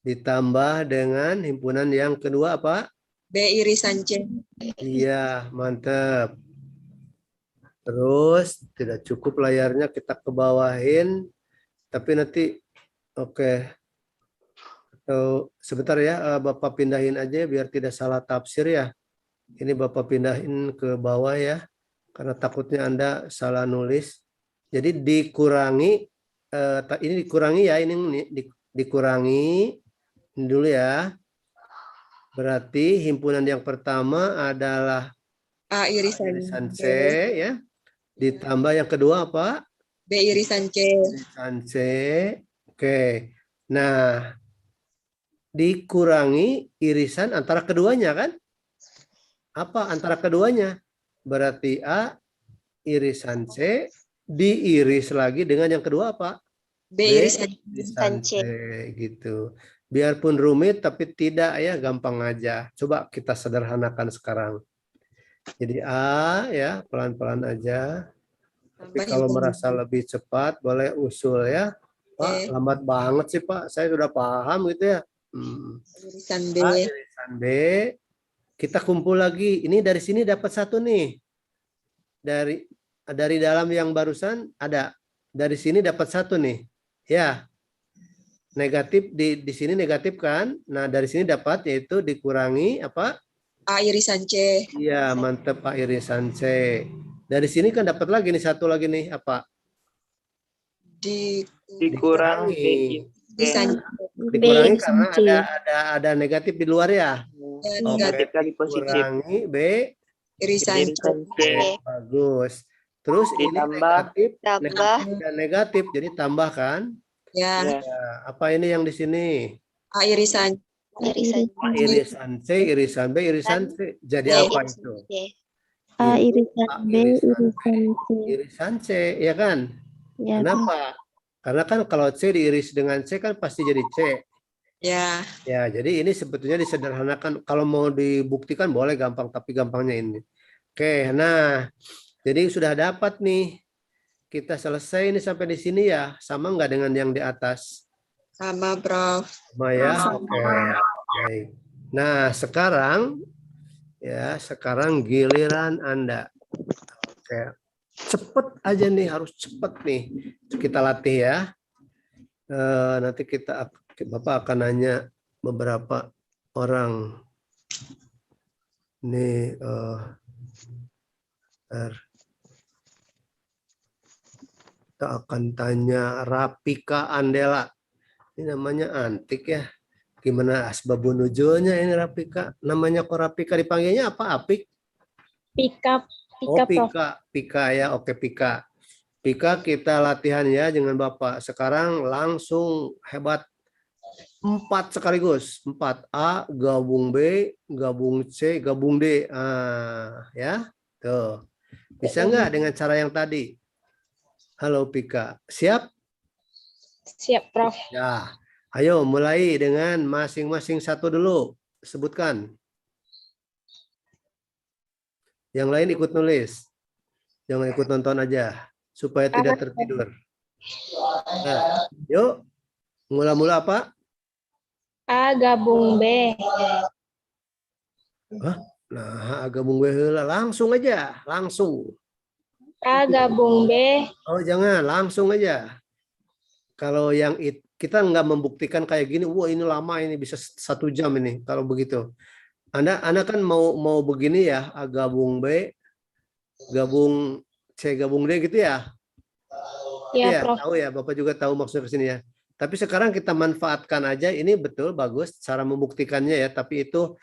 Ditambah dengan himpunan yang kedua apa? B irisan C. Iya, mantap. Terus tidak cukup layarnya kita ke bawahin. Tapi nanti oke. Atau sebentar ya, Bapak pindahin aja biar tidak salah tafsir ya. Ini Bapak pindahin ke bawah ya, karena takutnya Anda salah nulis. Jadi dikurangi, ini dikurangi ya, ini dikurangi ini dulu ya. Berarti himpunan yang pertama adalah A irisan irisan C ya. Ditambah yang kedua apa? B irisan C. Irisan C. Oke. Nah, dikurangi irisan antara keduanya kan? Apa antara keduanya? Berarti A irisan C diiris lagi dengan yang kedua apa? B irisan Irisan C gitu. Biarpun rumit tapi tidak ya, gampang aja. Coba kita sederhanakan sekarang. Jadi A ya, pelan-pelan aja. Tapi tambah kalau himpunan merasa lebih cepat boleh usul ya. Pak, lambat banget sih Pak. Saya sudah paham gitu ya. irisan B. A irisan B. Kita kumpul lagi. Ini dari sini dapat satu nih. Dari dalam yang barusan ada. Dari sini dapat satu nih. Ya. Negatif di sini negatif kan? Nah, dari sini dapat yaitu dikurangi apa? A irisan C. Iya, mantep Pak, irisan C. Dari sini kan dapat lagi nih satu lagi nih apa? Dikurang Dikurangi. Irisan Dikurangi irisan karena C. ada negatif di luar ya. negatif kali positif. Kurangi B. irisan C. Irisan C. Bagus. Terus ini Ditambah. negatif, Tambah. negatif dan negatif. Jadi tambah kan? Ya, Ya. Ya, apa ini yang di sini? A irisan Irisan Irisan C, irisan B, irisan C. Jadi B, apa itu? C. A irisan B, irisan C. Irisan C, ya kan? Ya, Kenapa? Karena kan kalau C diiris dengan C kan pasti jadi C. ya. Ya, jadi ini sebetulnya disederhanakan. Kalau mau dibuktikan boleh gampang, tapi gampangnya ini. Oke, nah, jadi sudah dapat nih. Kita selesai ini sampai di sini ya. Sama nggak dengan yang di atas? Sama, Prof. Sama ya. Oke. Baik. Nah, sekarang giliran Anda. Oke. Cepet aja nih, harus cepet nih. Kita latih ya. Nanti Bapak akan nanya beberapa orang. Nih, kita akan tanya Rapika Andela. Ini namanya antik ya. Gimana asbabun nuzulnya ini Rapika? Namanya kok Rapika, dipanggilnya apa? Apik? Pika, Oh, Pika. Pika ya, oke Pika. Pika kita latihan ya dengan Bapak. Sekarang langsung hebat. 4 sekaligus. 4A, gabung B, gabung C, gabung D. Ya, tuh. Bisa nggak dengan cara yang tadi? Halo Pika, siap? Siap, Prof. Ya, ayo mulai dengan masing-masing satu dulu. Sebutkan. Yang lain ikut nulis. Jangan ikut nonton aja. Supaya tidak tertidur. Nah, yuk. Mula-mula apa? A gabung B. Nah, gabung heula langsung aja, langsung. A gabung B. Oh, jangan, langsung aja. Kalau yang kita nggak membuktikan kayak gini, wah ini lama ini bisa 1 jam ini kalau begitu. Anda kan mau begini ya, A gabung B, gabung C, gabung D gitu ya? Ya, Iya, Prof. tahu ya, Bapak juga tahu maksud ke sini ya. Tapi sekarang kita manfaatkan aja, ini betul bagus cara membuktikannya ya, tapi itu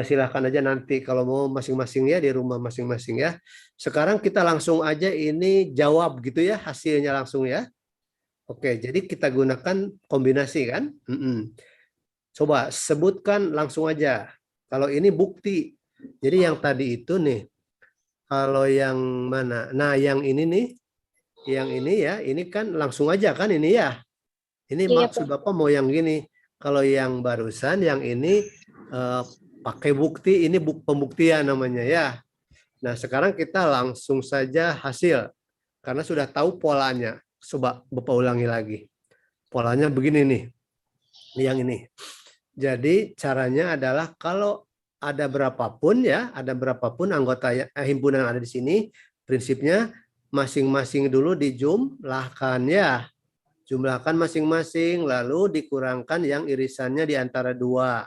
silahkan aja nanti kalau mau masing-masing ya di rumah masing-masing ya. Sekarang kita langsung aja ini jawab gitu ya, hasilnya langsung ya. Oke, jadi kita gunakan kombinasi kan. Coba sebutkan langsung aja. Kalau ini bukti. Jadi yang tadi itu nih, kalau yang mana? Nah yang ini nih, yang ini ya, ini kan langsung aja kan ini ya. Ini Iya, maksud Bapak mau yang gini. Kalau yang barusan, yang ini pakai bukti, ini pembuktian namanya ya. Nah sekarang kita langsung saja hasil. Karena sudah tahu polanya. Coba Bapak ulangi lagi. Polanya begini nih. Yang ini. Jadi caranya adalah kalau ada berapapun ya, ada berapapun anggota himpunan yang ada di sini, prinsipnya masing-masing dulu dijumlahkan ya. Jumlahkan masing-masing, lalu dikurangkan yang irisannya di antara 2.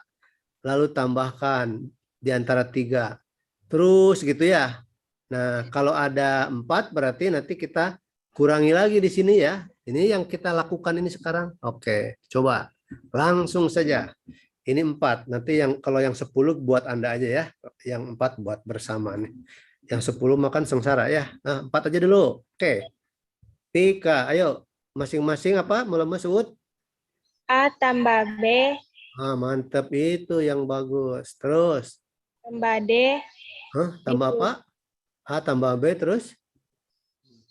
Lalu tambahkan di antara 3. terus gitu ya. Nah, kalau ada 4 berarti nanti kita kurangi lagi di sini ya. Ini yang kita lakukan ini sekarang. Oke, coba langsung saja. Ini 4. Nanti kalau yang 10 buat Anda aja ya. Yang 4 buat bersama nih. Yang 10 makan sengsara ya. Nah, 4 aja dulu. Oke. Pika, ayo. Masing-masing apa? Mulai sebut. A tambah B Ah, mantap itu yang bagus. Terus. tambah D Hah, tambah apa? A tambah B terus?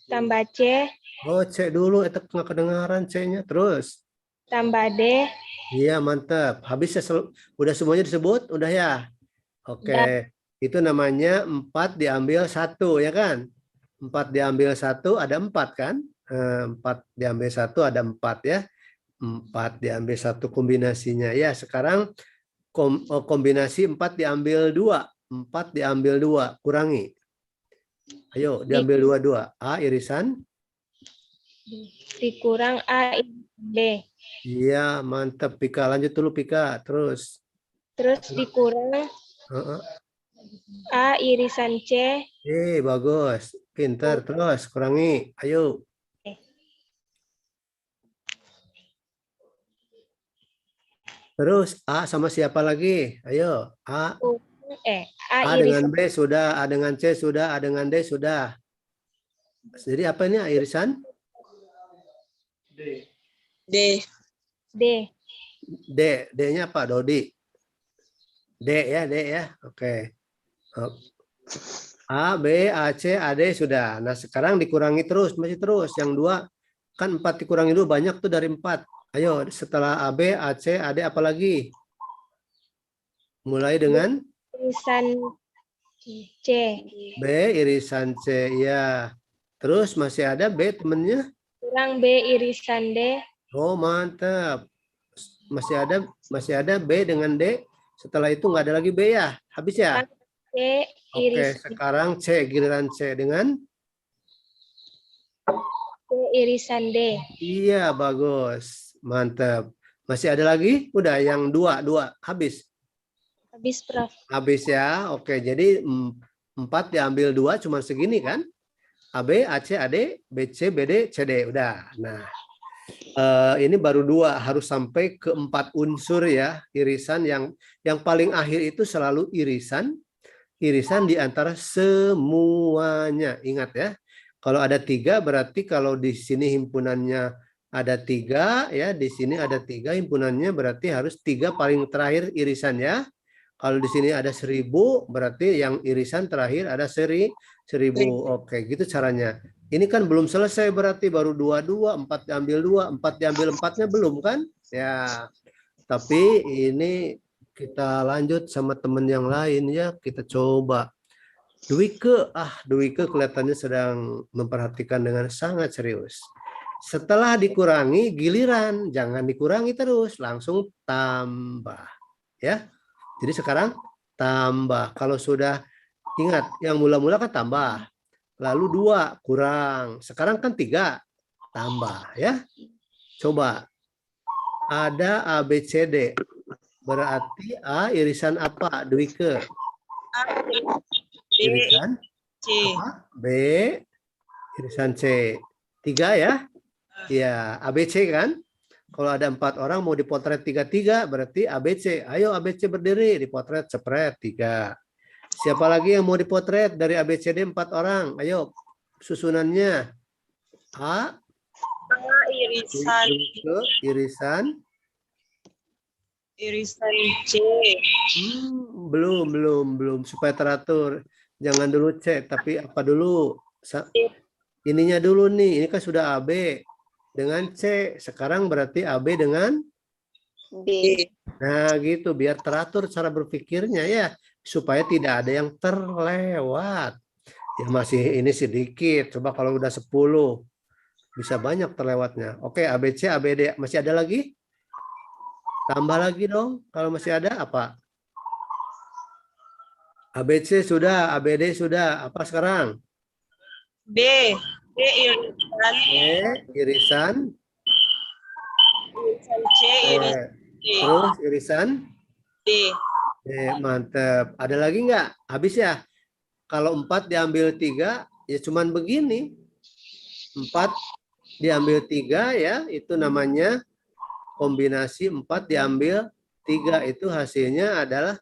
tambah C Oh, C dulu. Itu nggak kedengaran C-nya. Terus. tambah D Iya, mantap. Habis ya, udah semuanya disebut? Udah ya? Oke. Itu namanya 4 diambil 1, ya kan? 4 diambil 1 ada 4 kan? 4 diambil 1 ada 4 ya. 4 diambil 1 kombinasinya. Ya, sekarang kombinasi 4 diambil 2. 4 diambil 2. Kurangi. Ayo, diambil 2. A, irisan. dikurang A B. Iya, mantap. Pika, lanjut dulu Pika. Terus. Terus dikurang Heeh. A irisan C Bagus. Pinter. Terus, kurangi. Ayo. Terus A sama siapa lagi? Ayo, A. A A dengan irisan B sudah, A dengan C sudah, A dengan D sudah. Jadi apa ini irisan? D. D. D. D-nya apa? Dodi. D ya. Oke. A, B, A, C, A, D sudah. Nah, sekarang dikurangi terus, masih terus. Yang 2 kan 4 dikurangi dulu banyak tuh dari 4. Ayo, setelah A, B, A, C, A, D apa lagi? Mulai dengan irisan C. B, irisan C. Ya. Terus masih ada B temennya? Kurang B irisan D. Oh, mantap. Masih ada B dengan D. Setelah itu nggak ada lagi B ya? Habis ya? C Oke, irisan sekarang C, giliran C dengan? C irisan D. Iya, bagus. Mantap. Masih ada lagi? Udah, yang 2. Habis? Habis, Prof. Habis ya. Oke, jadi 4 diambil 2 cuma segini kan? AB, AC, AD, BC, BD, CD. Udah. Nah, ini baru 2, harus sampai ke 4 unsur ya. Irisan yang paling akhir itu selalu irisan di antara semuanya. Ingat ya. Kalau ada 3 berarti kalau di sini himpunannya ada 3 ya, di sini ada 3 himpunannya berarti harus 3 paling terakhir irisan ya. Kalau di sini ada 1000 berarti yang irisan terakhir ada 1000. Oke, gitu caranya. Ini kan belum selesai berarti baru 2, 4 diambil 2, 4 diambil 4-nya belum kan? Ya. Tapi ini kita lanjut sama teman yang lain ya, kita coba. Dwike kelihatannya sedang memperhatikan dengan sangat serius. Setelah dikurangi giliran, jangan dikurangi terus, langsung tambah. Ya. Jadi sekarang tambah. Kalau sudah ingat yang mula-mula kan tambah. Lalu 2 kurang. Sekarang kan 3 tambah ya. Coba. Ada A, B, C, D. Berarti A irisan apa? Dwike. Irisan C. apa? B irisan C. 3 ya? Ya, ABC kan? Kalau ada 4 orang mau dipotret 3-3 berarti ABC. Ayo ABC berdiri, dipotret sepret 3. Siapa lagi yang mau dipotret dari ABCD 4 orang? Ayo susunannya. A irisan C. Belum supaya teratur. Jangan dulu C, tapi apa dulu? Ininya dulu nih. Ini kan sudah AB dengan C. Sekarang berarti AB dengan B. Nah, gitu biar teratur cara berpikirnya ya, supaya tidak ada yang terlewat. Ya masih ini sedikit. Coba kalau udah 10 bisa banyak terlewatnya. Oke, ABC, ABD masih ada lagi? Tambah lagi dong. Kalau masih ada apa? ABC sudah, ABD sudah. Apa sekarang? B. B irisan. Irisan. C. Irisan D. Terus irisan? D. Mantep. Ada lagi nggak? Habis ya? Kalau 4 diambil 3, ya cuman begini. 4 diambil 3 ya, itu namanya kombinasi 4 diambil 3. Itu hasilnya adalah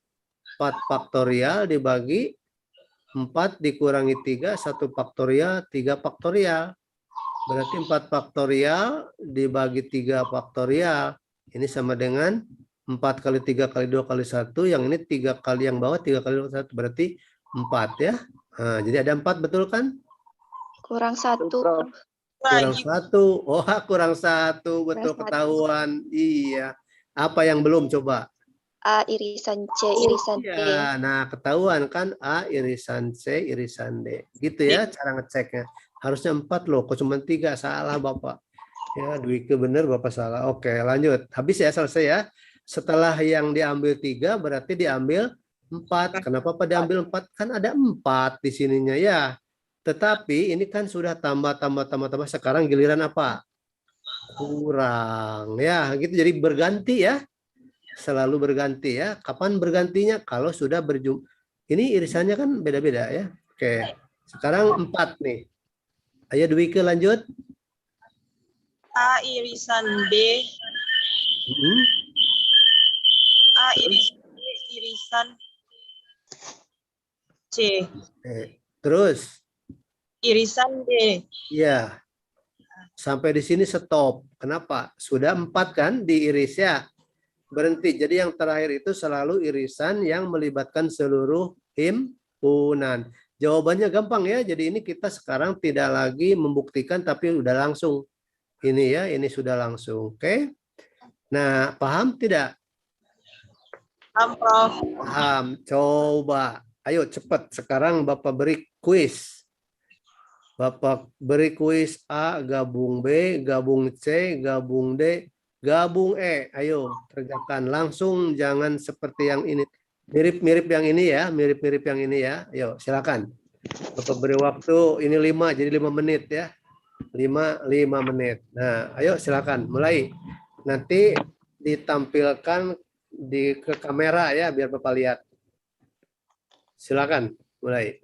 4 faktorial dibagi 4 dikurangi 3, 1 faktorial, 3 faktorial. Berarti 4 faktorial dibagi 3 faktorial. Ini sama dengan 4 kali 3 kali 2 kali 1. Yang ini 3 kali yang bawah, 3 kali 1. Berarti 4 ya. Nah, jadi ada 4, betul kan? Kurang Betul, 1. Prof. Kurang 1. Oh, kurang 1. Betul, Kurang 1. ketahuan. Iya. Apa yang belum coba? A irisan C irisan D. Iya, nah ketahuan kan A irisan C irisan D. Gitu ya cara ngeceknya. Harusnya 4 loh, kok cuma 3. Salah Bapak. Ya, Dwike bener, Bapak salah. Oke, lanjut. Habis ya, selesai ya. Setelah yang diambil 3 berarti diambil 4. Kenapa Pak diambil 4? Kan ada 4 di sininya ya. Tetapi ini kan sudah tambah. Sekarang giliran apa? Kurang. Ya, gitu. Jadi berganti ya. Selalu berganti ya. Kapan bergantinya? Kalau sudah berjumlah. Ini irisannya kan beda-beda ya. Oke. Sekarang 4 nih. Ayo Dwike lanjut. A irisan B, Hmm. A irisan B irisan C, Terus. irisan D. Ya. Sampai di sini stop. Kenapa? Sudah 4 kan diiris ya. Berhenti. Jadi yang terakhir itu selalu irisan yang melibatkan seluruh himpunan. Jawabannya gampang ya. Jadi ini kita sekarang tidak lagi membuktikan tapi udah langsung. Ini ya, ini sudah langsung. Oke. Nah, paham tidak? Paham, Prof. Paham. Coba. Ayo cepat. Sekarang Bapak beri kuis. Bapak beri kuis A, gabung B, gabung C, gabung D, gabung E. Ayo, kerjakan langsung, jangan seperti yang ini. Mirip-mirip yang ini ya, mirip-mirip yang ini ya. Ayo, silakan. Bapak beri waktu, ini 5, jadi 5 menit ya. 5 menit. Nah, ayo silakan, mulai. Nanti ditampilkan ke kamera ya, biar Bapak lihat. Silakan, mulai.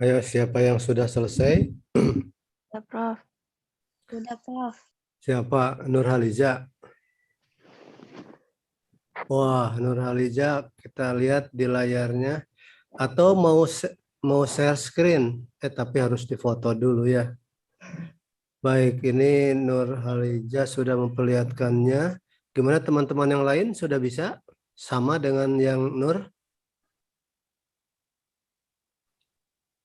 Ayo, siapa yang sudah selesai? Ya, Prof. Udah, Prof. Siapa? Nurhaliza. Wah, Nurhaliza, kita lihat di layarnya. Atau mau share screen? Tapi harus difoto dulu ya. Baik, ini Nurhaliza sudah memperlihatkannya. Gimana teman-teman yang lain sudah bisa? Sama dengan yang Nur?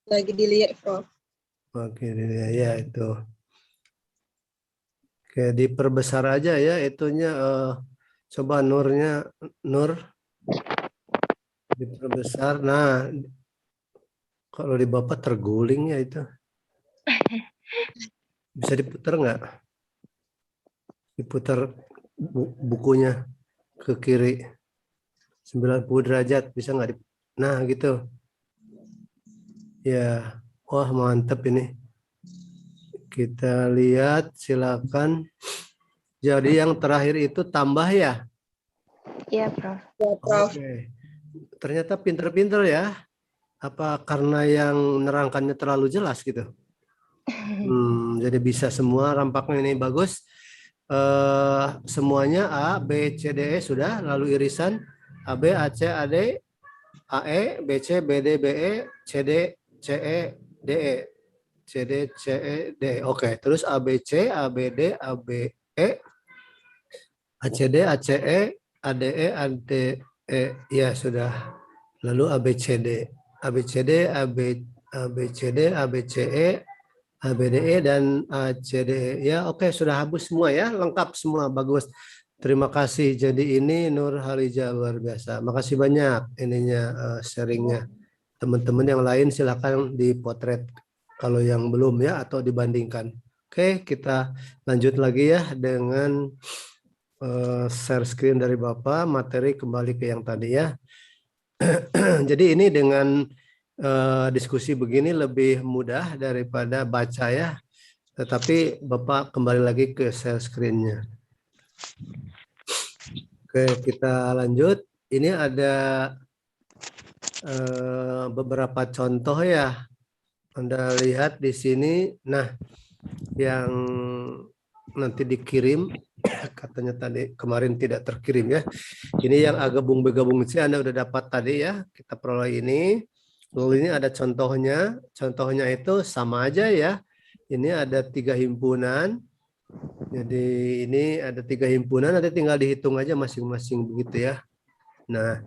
Lagi dilihat, Prof. Oke, ya itu. Oke, diperbesar aja ya itunya. Coba Nurnya, Nur diperbesar. Nah, kalau di Bapak terguling ya itu. Bisa diputar nggak? Diputar bukunya ke kiri. 90 derajat, bisa nggak? Nah, gitu. Ya, wah mantap ini. Kita lihat, silakan. Jadi yang terakhir itu tambah ya? Iya, Prof. Ya, Prof. Oke. Ternyata pinter-pinter ya. Apa karena yang nerangkannya terlalu jelas gitu? Jadi bisa semua, rampaknya ini bagus. Semuanya A, B, C, D, E sudah. Lalu irisan A, B, A, C, A, D, A, E, B, C, B, D, B, E, C, D, C, E, D, E. C, D, C, E, D. Oke, terus A, B, C, A, B, D, A, B, E, A, C, D, A, C, E, A, D, E, A, D, E. Ya, sudah. Lalu A, B, C, D. A, B, C, D, A, B, C, D, A, B, C, E, A, B, D, E, dan A, C, D, E. Ya, oke, sudah habis semua ya. Lengkap semua, bagus. Terima kasih. Jadi ini Nurhaliza luar biasa. Makasih banyak ininya sharingnya. Teman-teman yang lain silakan dipotret kalau yang belum ya atau dibandingkan. Oke, kita lanjut lagi ya dengan share screen dari Bapak, materi kembali ke yang tadi ya. Jadi ini dengan diskusi begini lebih mudah daripada baca ya. Tetapi Bapak kembali lagi ke share screen-nya. Oke, kita lanjut. Ini ada beberapa contoh ya. Anda lihat di sini. Nah, yang nanti dikirim katanya tadi kemarin tidak terkirim ya. Ini yang gabung C Anda udah dapat tadi ya. Kita peroleh ini. Lalu ini ada contohnya. Contohnya itu sama aja ya. Ini ada 3 himpunan. Jadi ini ada 3 himpunan, nanti tinggal dihitung aja masing-masing begitu ya. Nah,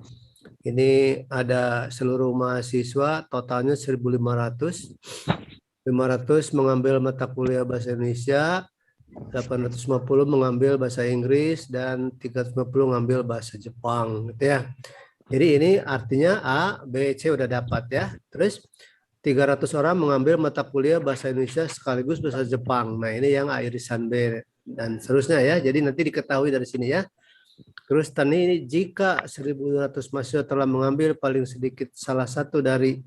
ini ada seluruh mahasiswa, totalnya 1.500. 500 mengambil mata kuliah bahasa Indonesia, 850 mengambil bahasa Inggris, dan 350 mengambil bahasa Jepang gitu ya. Jadi ini artinya A, B, C udah dapat ya. Terus 300 orang mengambil mata kuliah bahasa Indonesia sekaligus bahasa Jepang. Nah, ini yang A irisan B dan seterusnya ya. Jadi nanti diketahui dari sini ya. Terus tadi ini jika 1.200 mahasiswa telah mengambil paling sedikit salah satu dari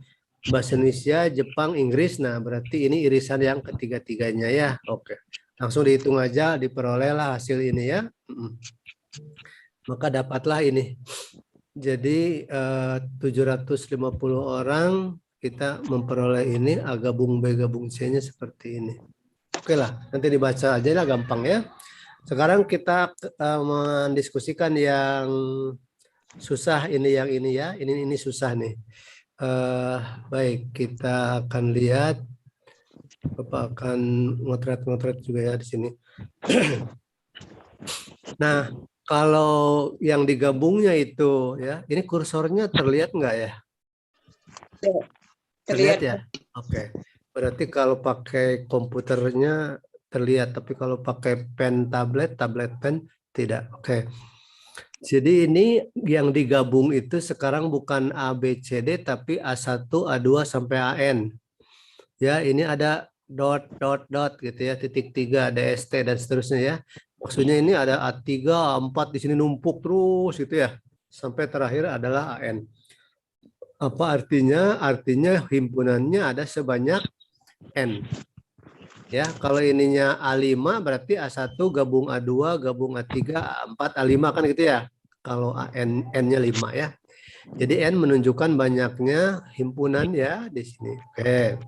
bahasa Indonesia, Jepang, Inggris. Nah, berarti ini irisan yang ketiga-tiganya ya. Oke. Langsung dihitung aja, diperolehlah hasil ini ya. Maka dapatlah ini. Jadi 750 orang kita memperoleh ini, A gabung B gabung C-nya seperti ini. Oke lah, nanti dibaca aja lah, gampang ya. Sekarang kita mendiskusikan yang susah ini, yang ini ya. Ini susah nih. Baik, kita akan lihat. Bapak akan ngotret juga ya di sini. Nah, kalau yang digabungnya itu ya, ini kursornya terlihat nggak ya? Terlihat ya? Oke. Berarti kalau pakai komputernya terlihat, tapi kalau pakai pen tablet pen tidak. Oke. Jadi ini yang digabung itu sekarang bukan A, B, C, D, tapi A1, A2 sampai AN. Ya, ini ada dot gitu ya, titik 3, DST dan seterusnya ya. Maksudnya ini ada A3, A4 di sini numpuk terus gitu ya. Sampai terakhir adalah AN. Apa artinya? Artinya himpunannya ada sebanyak N. Ya, kalau ininya A5 berarti A1 gabung A2 gabung A3 A4 A5 kan gitu ya. Kalau N-nya 5 ya. Jadi N menunjukkan banyaknya himpunan ya di sini. Oke.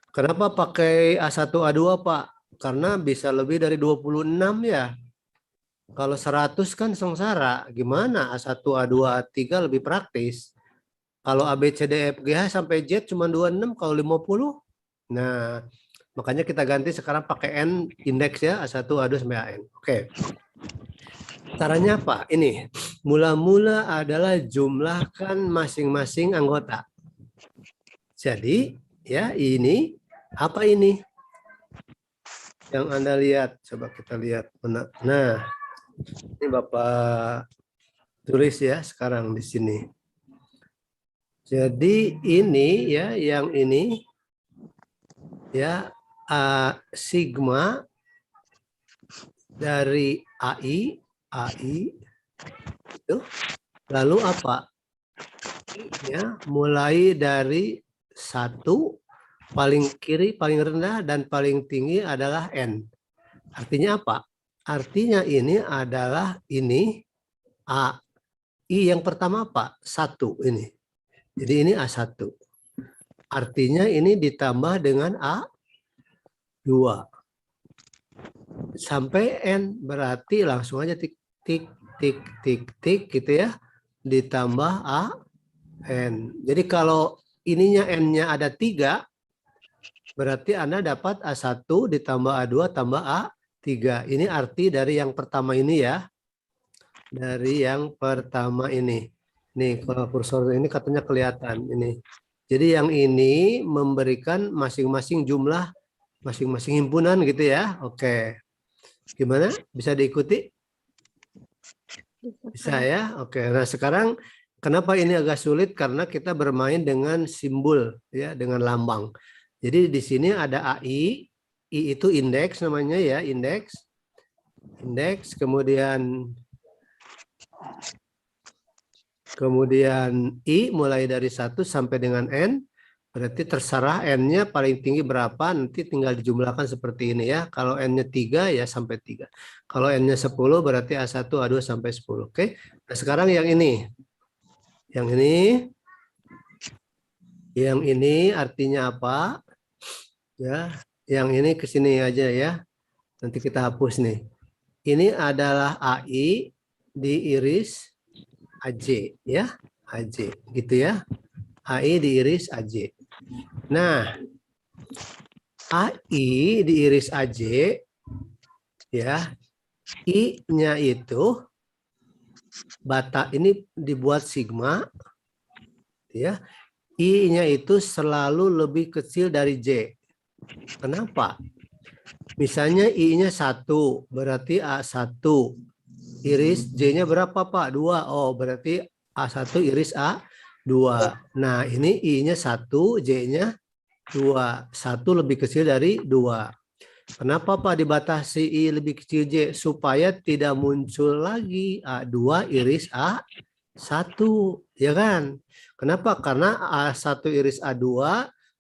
Kenapa pakai A1, A2, Pak? Karena bisa lebih dari 26 ya. Kalau 100 kan sengsara. Gimana A1, A2, A3 lebih praktis. Kalau A, B, C, D, F, G, H sampai Z cuma 26, kalau 50. Nah, makanya kita ganti sekarang pakai N indeks ya, A1, A2 sampai AN. Oke. Caranya apa? Ini. Mula-mula adalah jumlahkan masing-masing anggota. Jadi, ya ini apa ini? Yang Anda lihat, coba kita lihat. Nah, ini Bapak tulis ya sekarang di sini. Jadi ini ya, yang ini ya sigma dari AI itu. Lalu apa? Ya, mulai dari 1 paling kiri paling rendah dan paling tinggi adalah N. Artinya apa? Artinya ini adalah ini A. I yang pertama apa? 1 ini. Jadi ini A1. Artinya ini ditambah dengan A2. Sampai N, berarti langsung aja tik, tik, tik, tik, tik gitu ya. Ditambah AN. Jadi kalau ininya N-nya ada 3, berarti Anda dapat A1 ditambah A2 tambah A3. Ini arti dari yang pertama ini ya. Dari yang pertama ini. Nih, kalau kursor ini katanya kelihatan ini. Jadi yang ini memberikan masing-masing jumlah masing-masing himpunan gitu ya. Oke. Gimana? Bisa diikuti? Bisa ya? Oke. Nah, sekarang kenapa ini agak sulit? Karena kita bermain dengan simbol ya, dengan lambang. Jadi di sini ada AI. I itu indeks namanya ya, indeks. Indeks, kemudian I mulai dari 1 sampai dengan N, berarti terserah N-nya paling tinggi berapa, nanti tinggal dijumlahkan seperti ini ya. Kalau N-nya 3 ya sampai 3. Kalau N-nya 10 berarti A1, A2 sampai 10. Oke. Nah, sekarang yang ini. Yang ini. Yang ini artinya apa? Ya, yang ini ke sini aja ya. Nanti kita hapus nih. Ini adalah AI diiris AJ ya, AJ gitu ya. AI diiris AJ. Nah, AI diiris AJ ya. I-nya itu bata ini dibuat sigma ya. I-nya itu selalu lebih kecil dari J. Kenapa? Misalnya I-nya 1, berarti A1. Iris J-nya berapa Pak? 2. Oh, berarti A1 iris A2. Nah, ini I-nya 1, J-nya 2. 1 lebih kecil dari 2. Kenapa Pak dibatasi I lebih kecil J? Supaya tidak muncul lagi A2 iris A1. Ya kan? Kenapa? Karena A1 iris A2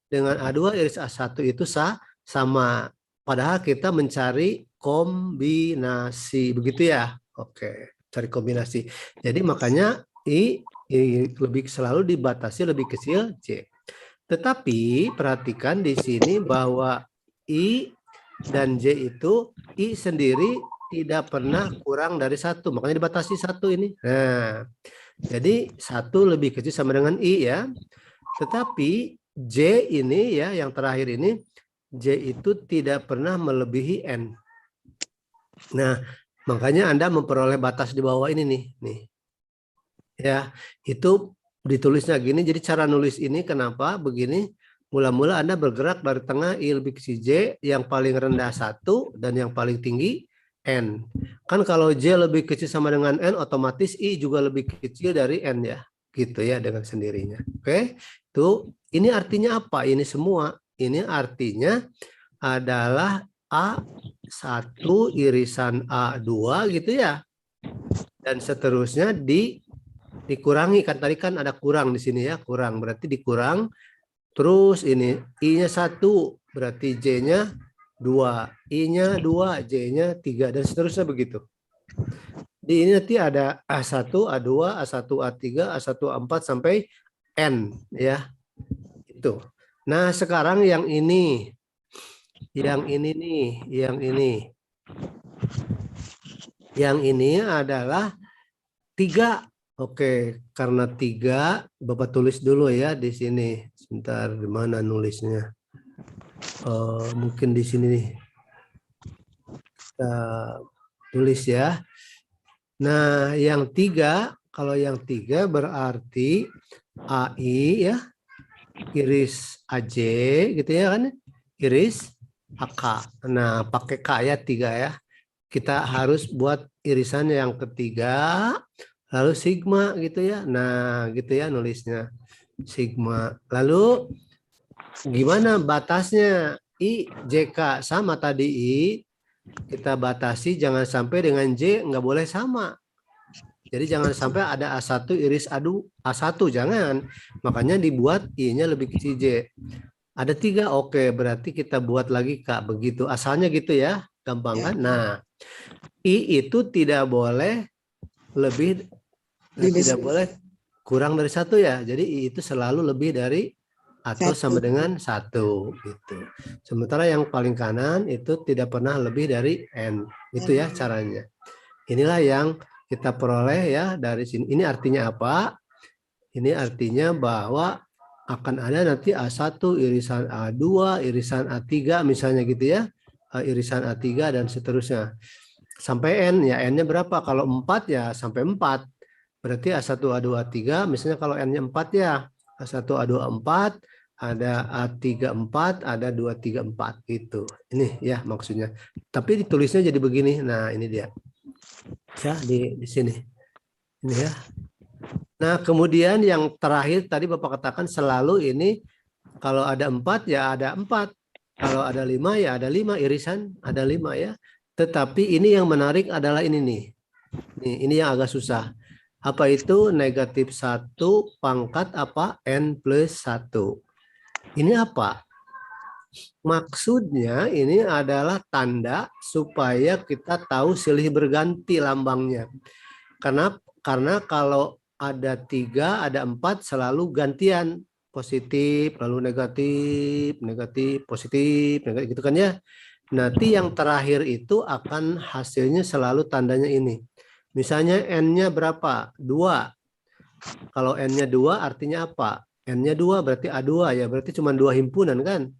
dengan A2 iris A1 itu sama. Padahal kita mencari kombinasi. Begitu ya? Oke, cari kombinasi. Jadi makanya I lebih selalu dibatasi lebih kecil J. Tetapi perhatikan di sini bahwa I dan J itu I sendiri tidak pernah kurang dari 1. Makanya dibatasi 1 ini. Nah, jadi 1 lebih kecil sama dengan I ya. Tetapi J ini ya yang terakhir ini J itu tidak pernah melebihi N. Nah, makanya Anda memperoleh batas di bawah ini nih. Ya, itu ditulisnya gini. Jadi cara nulis ini kenapa begini? Mula-mula Anda bergerak dari tengah I lebih kecil J, yang paling rendah 1 dan yang paling tinggi N. Kan kalau J lebih kecil sama dengan N, otomatis I juga lebih kecil dari N ya. Gitu ya dengan sendirinya. Oke. Itu ini artinya apa? Ini semua. Ini artinya adalah A1 irisan A2 gitu ya. Dan seterusnya dikurangi, kan tadi kan ada kurang di sini ya, kurang berarti dikurang. Terus ini I-nya 1 berarti J-nya 2, I-nya 2, J-nya 3 dan seterusnya begitu. Jadi ini nanti ada A1, A2, A1, A3, A1, A4 sampai N ya. Itu. Nah, sekarang yang ini. Yang ini nih, yang ini. Yang ini adalah 3. Oke, karena 3 Bapak tulis dulu ya di sini. Sebentar, di mana nulisnya? Mungkin di sini nih. Kita tulis ya. Nah, yang 3, kalau yang 3 berarti AI ya, iris AJ gitu ya kan, iris AK. Nah, pakai K ya 3 ya. Kita harus buat irisan yang ketiga, lalu sigma gitu ya. Nah, gitu ya nulisnya, sigma. Lalu gimana batasnya? I, JK sama tadi I, kita batasi jangan sampai dengan J nggak boleh sama. Jadi jangan sampai ada A1 iris A1, jangan. Makanya dibuat I-nya lebih kecil J. Ada 3, oke, berarti kita buat lagi Kak, begitu. Asalnya gitu ya, gampang kan? Nah, I itu tidak boleh tidak boleh kurang dari 1 ya. Jadi I itu selalu lebih dari atau sama dengan 1 gitu. Sementara yang paling kanan itu tidak pernah lebih dari N. Itu ya caranya. Inilah yang kita peroleh ya dari sini. Ini artinya apa? Ini artinya bahwa akan ada nanti A1, irisan A2, irisan A3 misalnya gitu ya. Irisan A3 dan seterusnya. Sampai N, ya N-nya berapa? Kalau 4 ya sampai 4. Berarti A1, A2, A3, misalnya kalau N-nya 4 ya. A1, A2, A4, ada A3, 4, ada 2, 3, 4 gitu. Ini ya maksudnya. Tapi ditulisnya jadi begini. Nah, ini dia. Ya, di sini. Ini ya. Nah, kemudian yang terakhir tadi Bapak katakan selalu ini kalau ada 4 ya ada 4. Kalau ada 5 ya ada 5, irisan ada 5 ya. Tetapi ini yang menarik adalah ini nih. Ini yang agak susah. Apa itu? Negatif 1 pangkat apa? N plus 1. Ini apa? Maksudnya ini adalah tanda supaya kita tahu silih berganti lambangnya. Karena kalau ada 3, ada 4 selalu gantian. Positif, lalu negatif, negatif, positif, negatif gitu kan ya. Nanti yang terakhir itu akan hasilnya selalu tandanya ini. Misalnya N-nya berapa? 2. Kalau N-nya 2 artinya apa? N-nya 2 berarti A2 ya. Berarti cuma 2 himpunan kan?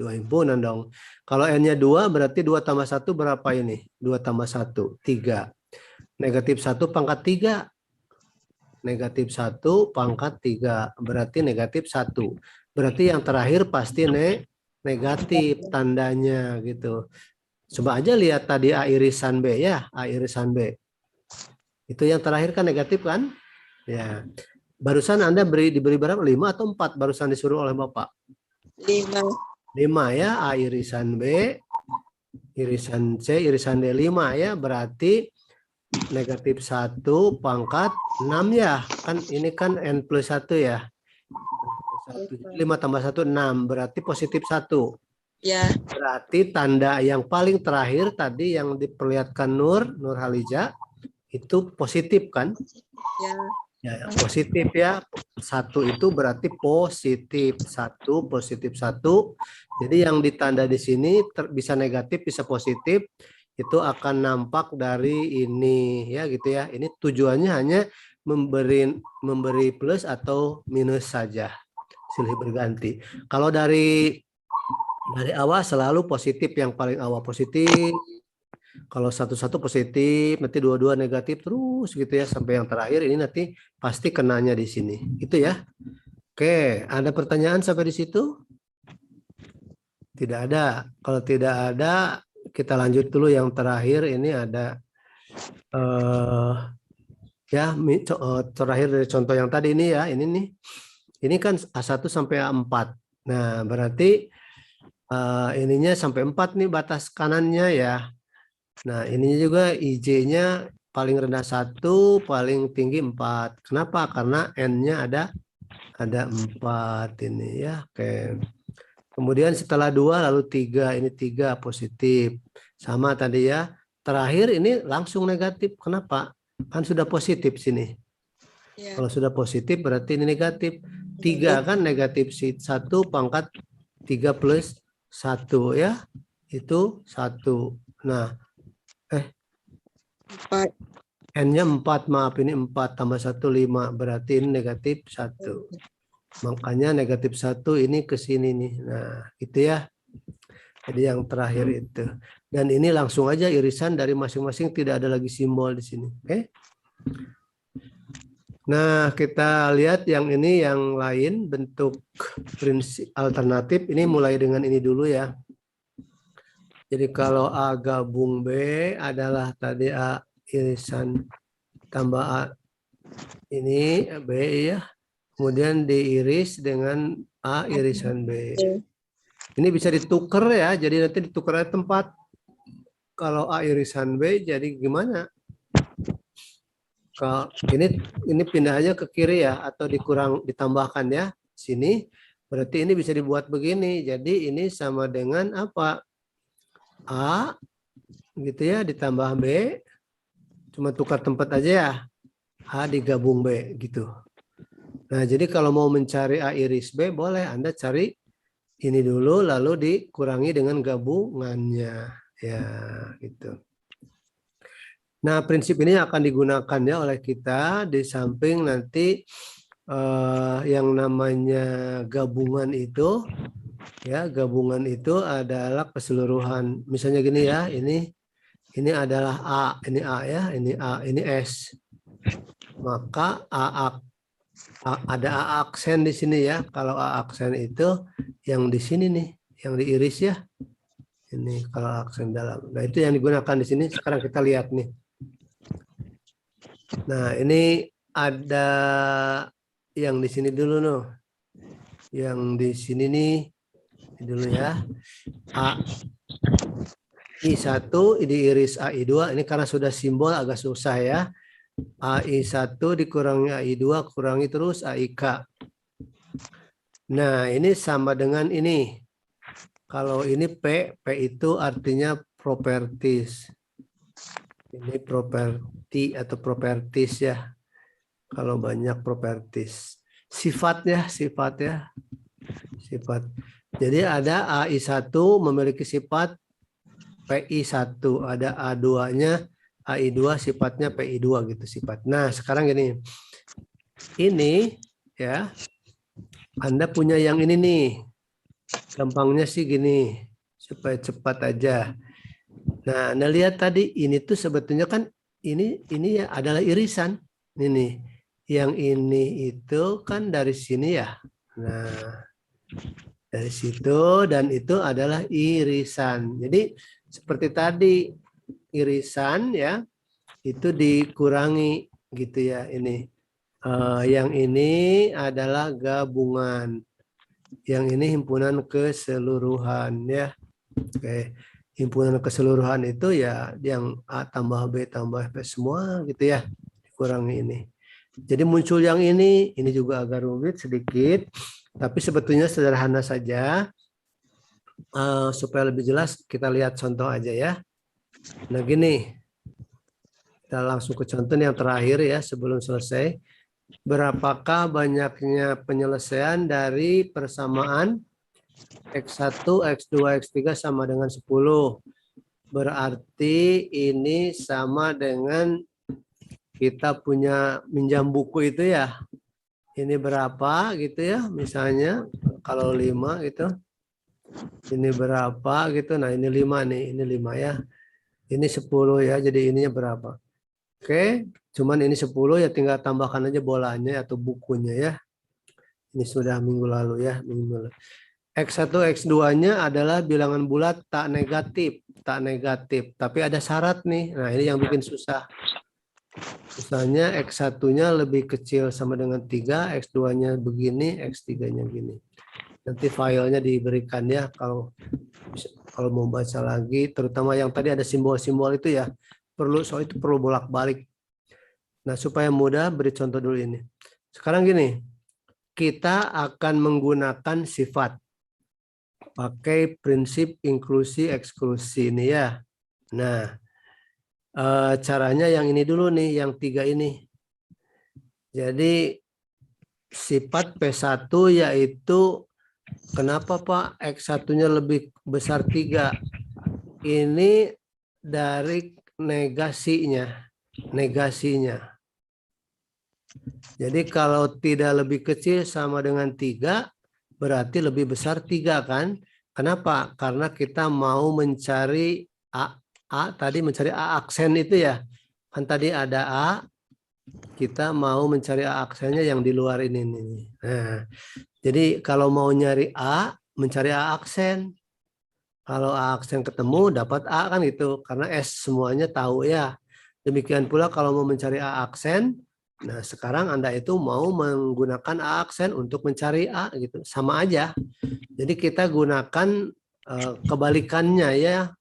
2 himpunan dong. Kalau N-nya 2 berarti 2 tambah 1 berapa ini? 2 tambah 1, 3. Negatif 1 pangkat 3. Negatif 1 pangkat 3. Berarti negatif 1. Berarti yang terakhir pasti negatif tandanya gitu. Coba aja lihat tadi A irisan B ya. A irisan B. Itu yang terakhir kan negatif kan? Ya. Barusan Anda diberi berapa? 5 atau 4 barusan disuruh oleh Bapak? 5. 5 ya. A irisan B. Irisan C. Irisan D 5 ya. Berarti negatif 1 pangkat 6 ya. Kan ini kan N plus 1 ya. 5 tambah 1, 6. Berarti positif 1. Ya. Berarti tanda yang paling terakhir tadi yang diperlihatkan Nur Halija itu positif kan? Ya. Ya, positif ya. 1 itu berarti positif. 1 positif 1. Jadi yang ditanda di sini bisa negatif, bisa positif. Itu akan nampak dari ini ya gitu ya. Ini tujuannya hanya memberi plus atau minus saja. Silih berganti. Kalau dari awal selalu positif, yang paling awal positif. Kalau 1 positif, nanti 2 negatif terus gitu ya sampai yang terakhir ini nanti pasti kenanya di sini. Itu ya. Oke, ada pertanyaan sampai di situ? Tidak ada. Kalau tidak ada, kita lanjut dulu yang terakhir. Ini ada terakhir dari contoh yang tadi ini ya. Ini nih. Ini kan A1 sampai A4. Nah, berarti ininya sampai 4 nih batas kanannya ya. Nah, ininya juga IJ-nya paling rendah 1, paling tinggi 4. Kenapa? Karena N-nya ada 4 ini ya. Oke. Kemudian setelah 2 lalu 3, ini 3 positif. Sama tadi ya. terakhir ini langsung negatif. Kenapa? Kan sudah positif sini. Ya. Kalau sudah positif berarti ini negatif. 3 kan negatif 1 pangkat 3 plus 1 ya. Itu 1. Nah, 4. N-nya 4, maaf ini 4 tambah 1, 5. Berarti ini negatif 1. Makanya negatif 1 ini ke sini nih. Nah, itu ya. Jadi yang terakhir itu. Dan ini langsung aja irisan dari masing-masing, tidak ada lagi simbol di sini. Oke. Nah, kita lihat yang ini yang lain bentuk prinsip alternatif. Ini mulai dengan ini dulu ya. Jadi kalau A gabung B adalah tadi A irisan tambah A ini B ya. Kemudian diiris dengan A irisan B. Ini bisa ditukar ya. Jadi nanti ditukar tempat. Kalau A irisan B jadi gimana? Kalau ini pindahnya ke kiri ya, atau ditambahkan ya sini, berarti ini bisa dibuat begini. Jadi ini sama dengan apa? A gitu ya ditambah B, cuma tukar tempat aja ya. A digabung B gitu. Nah jadi kalau mau mencari A iris B boleh Anda cari ini dulu lalu dikurangi dengan gabungannya ya gitu. Nah, prinsip ini akan digunakan ya oleh kita di samping nanti yang namanya gabungan itu ya, gabungan itu adalah keseluruhan. Misalnya gini ya, ini adalah A, ini A ya, ini A, ini S. Maka ada A aksen di sini ya. Kalau A aksen itu yang di sini nih, yang diiris ya. Ini kalau aksen dalam. Nah, itu yang digunakan di sini. Sekarang kita lihat nih. Nah, ini ada yang di sini dulu loh. Yang di sini nih dulu ya. A I1 diiris AI2. Ini karena sudah simbol agak susah ya. AI1 dikurangi AI2, kurangi terus AIK. Nah, ini sama dengan ini. Kalau ini P itu artinya properties. Ini properti atau properties ya. Kalau banyak properties. Sifat. Jadi ada AI1 memiliki sifat PI1. Ada A2-nya, AI2 sifatnya PI2 gitu sifat. Nah, sekarang gini. Ini ya. Anda punya yang ini nih. Gampangnya sih gini. Supaya cepat aja. Nah, Anda lihat tadi ini tuh sebetulnya kan ini ya adalah irisan. Ini yang ini itu kan dari sini ya. Nah, dari situ dan itu adalah irisan. Jadi seperti tadi irisan ya itu dikurangi gitu ya ini. Yang ini adalah gabungan. Yang ini himpunan keseluruhan ya. Oke. Himpunan keseluruhan itu ya yang A tambah B tambah P semua gitu ya. Dikurangi ini. Jadi muncul yang ini juga agak rumit sedikit. Tapi sebetulnya sederhana saja. Supaya lebih jelas kita lihat contoh aja ya. Nah gini. Kita langsung ke contoh yang terakhir ya sebelum selesai. Berapakah banyaknya penyelesaian dari persamaan X1, X2, X3 sama dengan 10. Berarti ini sama dengan kita punya minjam buku itu ya. Ini berapa gitu ya. Misalnya kalau 5 gitu. Ini berapa gitu. Nah ini 5 nih. Ini 5 ya. Ini 10 ya. Jadi ininya berapa. Oke. Cuman ini 10 ya tinggal tambahkan aja bolanya atau bukunya ya. Ini sudah minggu lalu ya. Minggu lalu. X1, X2-nya adalah bilangan bulat tak negatif. Tapi ada syarat nih. Nah, ini yang bikin susah. Misalnya X1-nya lebih kecil sama dengan 3, X2-nya begini, X3-nya gini. Nanti filenya diberikan ya kalau mau baca lagi, terutama yang tadi ada simbol-simbol itu ya. Soal itu perlu bolak-balik. Nah, supaya mudah beri contoh dulu ini. Sekarang gini. Kita akan menggunakan sifat. Pakai prinsip inklusi eksklusi ini ya. Nah, Caranya yang ini dulu nih, yang 3 ini. Jadi sifat P1 yaitu kenapa Pak X1-nya lebih besar 3? Ini dari negasinya. Jadi kalau tidak lebih kecil sama dengan 3, berarti lebih besar 3 kan? Kenapa? Karena kita mau mencari A tadi mencari A aksen itu ya. Kan tadi ada A, kita mau mencari A aksennya yang di luar ini nih. Nah, jadi kalau mau nyari A, mencari A aksen. Kalau A aksen ketemu dapat A kan gitu, karena S semuanya tahu ya. Demikian pula kalau mau mencari A aksen, nah sekarang Anda itu mau menggunakan A aksen untuk mencari A gitu, sama aja. Jadi kita gunakan kebalikannya ya,